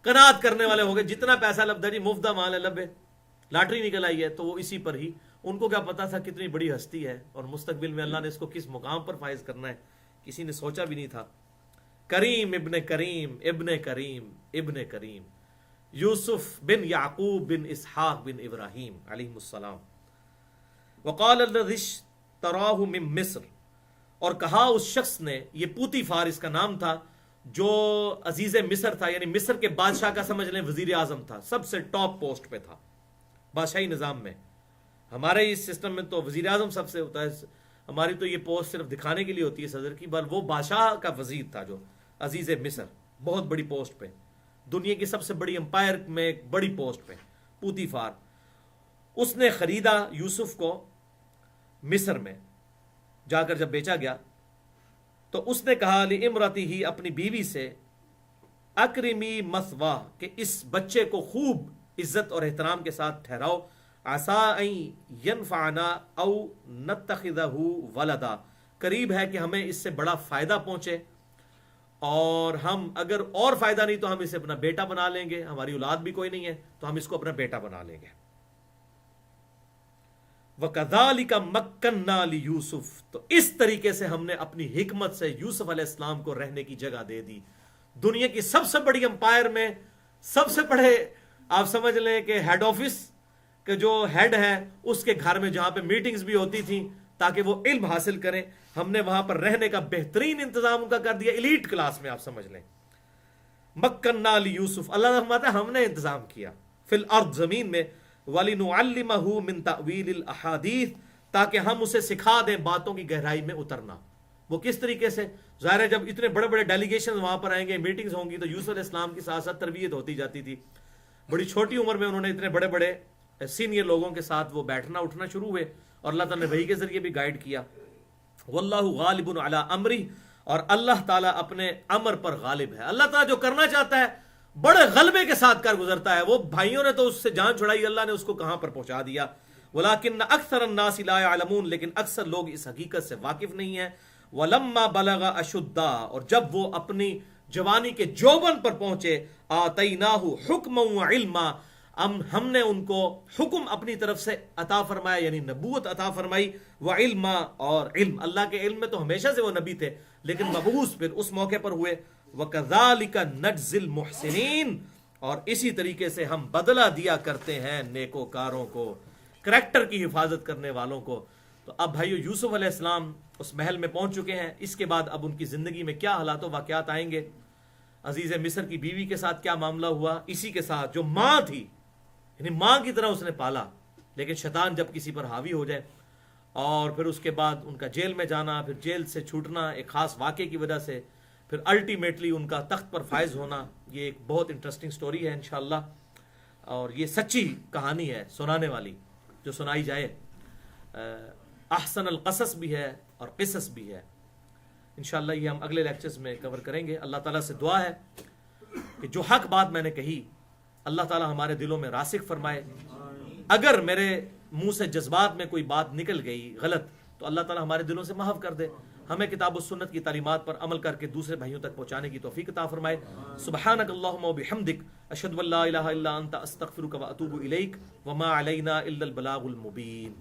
[SPEAKER 1] قناعت کرنے والے ہو گئے. جتنا پیسہ لبدا جی مفت کا مال ہے, لبے لاٹری نکل آئی ہے تو وہ اسی پر ہی. ان کو کیا پتا تھا کتنی بڑی ہستی ہے اور مستقبل میں اللہ نے اس کو کس مقام پر فائز کرنا ہے, کسی نے سوچا بھی نہیں تھا. کریم ابن کریم ابن کریم ابن کریم, یوسف بن یعقوب بن اسحاق بن ابراہیم علیہ السلام. وقال الذی اشتراه من مصر, اور کہا اس شخص نے, یہ پوتی فار اس کا نام تھا, جو عزیز مصر تھا, یعنی مصر کے بادشاہ کا سمجھ لیں وزیر اعظم تھا, سب سے ٹاپ پوسٹ پہ تھا بادشاہی نظام میں. ہمارے اس سسٹم میں تو وزیر اعظم سب سے ہوتا ہے, ہماری تو یہ پوسٹ صرف دکھانے کے لیے ہوتی ہے صدر کی, بل وہ بادشاہ کا وزیر تھا جو عزیز مصر, بہت بڑی پوسٹ پہ, دنیا کی سب سے بڑی امپائر میں ایک بڑی پوسٹ پہ, پوتی فار. اس نے خریدا یوسف کو مصر میں جا کر جب بیچا گیا تو اس نے کہا لامرتی ہی, اپنی بیوی سے, اکرمی مثواہ, کہ اس بچے کو خوب عزت اور احترام کے ساتھ ٹھہراؤ. عسیٰ ان ینفعنا او نتخذہ ولدا, قریب ہے کہ ہمیں اس سے بڑا فائدہ پہنچے, اور ہم اگر اور فائدہ نہیں تو ہم اسے اپنا بیٹا بنا لیں گے. ہماری اولاد بھی کوئی نہیں ہے تو ہم اس کو اپنا بیٹا بنا لیں گے. وَكَذَلِكَ مَكَّنَّا لِيُوسُف, تو اس طریقے سے ہم نے اپنی حکمت سے یوسف علیہ السلام کو رہنے کی جگہ دے دی. دنیا کی سب سے بڑی امپائر میں سب سے بڑے, آپ سمجھ لیں کہ ہیڈ آفس کے جو ہیڈ ہے اس کے گھر میں جہاں پہ میٹنگز بھی ہوتی تھیں تاکہ وہ علم حاصل کریں, ہم نے وہاں پر رہنے کا بہترین انتظام ان کا کر دیا, ایلیٹ کلاس میں آپ سمجھ لیں. مکنا لیوسف, اللہ فرماتا ہے ہم نے انتظام کیا, فی الارض, زمین میں, وَلِنُعَلِّمَهُ مِن تَأْوِيلِ الْأَحَادِيثِ, تاکہ ہم اسے سکھا دیں باتوں کی گہرائی میں اترنا. وہ کس طریقے سے؟ ظاہر ہے جب اتنے بڑے بڑے ڈیلیگیشن وہاں پر آئیں گے, میٹنگز ہوں گی, تو یوسف علیہ السلام کی ساتھ ساتھ تربیت ہوتی جاتی تھی. بڑی چھوٹی عمر میں انہوں نے اتنے بڑے بڑے سینئر لوگوں کے ساتھ وہ بیٹھنا اٹھنا شروع ہوئے, اور اللہ تعالیٰ نے وحی کے ذریعے بھی گائیڈ کیا. واللہ غالب علی امری, اور اللہ تعالیٰ اپنے امر پر غالب ہے. اللہ تعالیٰ جو کرنا چاہتا ہے بڑے غلبے کے ساتھ کر گزرتا ہے. وہ بھائیوں نے تو اس سے جان چھڑائی, اللہ نے اس کو کہاں پر پہنچا دیا. ولیکن اکثر الناس لا يعلمون, لیکن اکثر لوگ اس حقیقت سے واقف نہیں ہیں. ولما بلغ اشدہ, اور جب وہ اپنی جوانی کے جوبن پر پہنچے, آتیناہ حکما وعلما, ہم نے ان کو حکم اپنی طرف سے عطا فرمایا, یعنی نبوت عطا فرمائی, وعلما, اور علم. اللہ کے علم میں تو ہمیشہ سے وہ نبی تھے, لیکن مبعوث پھر اس موقع پر ہوئے. وَكَذَلِكَ نَجْزِي الْمُحْسِنِينَ, اور اسی طریقے سے ہم بدلہ دیا کرتے ہیں نیکوکاروں کو, کریکٹر کی حفاظت کرنے والوں کو. تو اب بھائیو یوسف علیہ السلام اس محل میں پہنچ چکے ہیں. اس کے بعد اب ان کی زندگی میں کیا حالات و واقعات آئیں گے, عزیز مصر کی بیوی کے ساتھ کیا معاملہ ہوا, اسی کے ساتھ جو ماں تھی, یعنی ماں کی طرح اس نے پالا, لیکن شیطان جب کسی پر حاوی ہو جائے, اور پھر اس کے بعد ان کا جیل میں جانا, پھر جیل سے چھوٹنا ایک خاص واقعے کی وجہ سے, پھر الٹیمیٹلی ان کا تخت پر فائز ہونا. یہ ایک بہت انٹرسٹنگ سٹوری ہے انشاءاللہ, اور یہ سچی کہانی ہے سنانے والی, جو سنائی جائے. احسن القصص بھی ہے اور قصص بھی ہے. انشاءاللہ یہ ہم اگلے لیکچرز میں کور کریں گے. اللہ تعالیٰ سے دعا ہے کہ جو حق بات میں نے کہی اللہ تعالیٰ ہمارے دلوں میں راسخ فرمائے. اگر میرے منہ سے جذبات میں کوئی بات نکل گئی غلط, تو اللہ تعالیٰ ہمارے دلوں سے محو کر دے. ہمیں کتاب و سنت کی تعلیمات پر عمل کر کے دوسرے بھائیوں تک پہنچانے کی توفیق عطا فرمائے. سبحانک اللہم و بحمدک, اشہد ان لا الہ الا انت, استغفرک و اتوب الیک, وما علینا الا البلاغ المبین.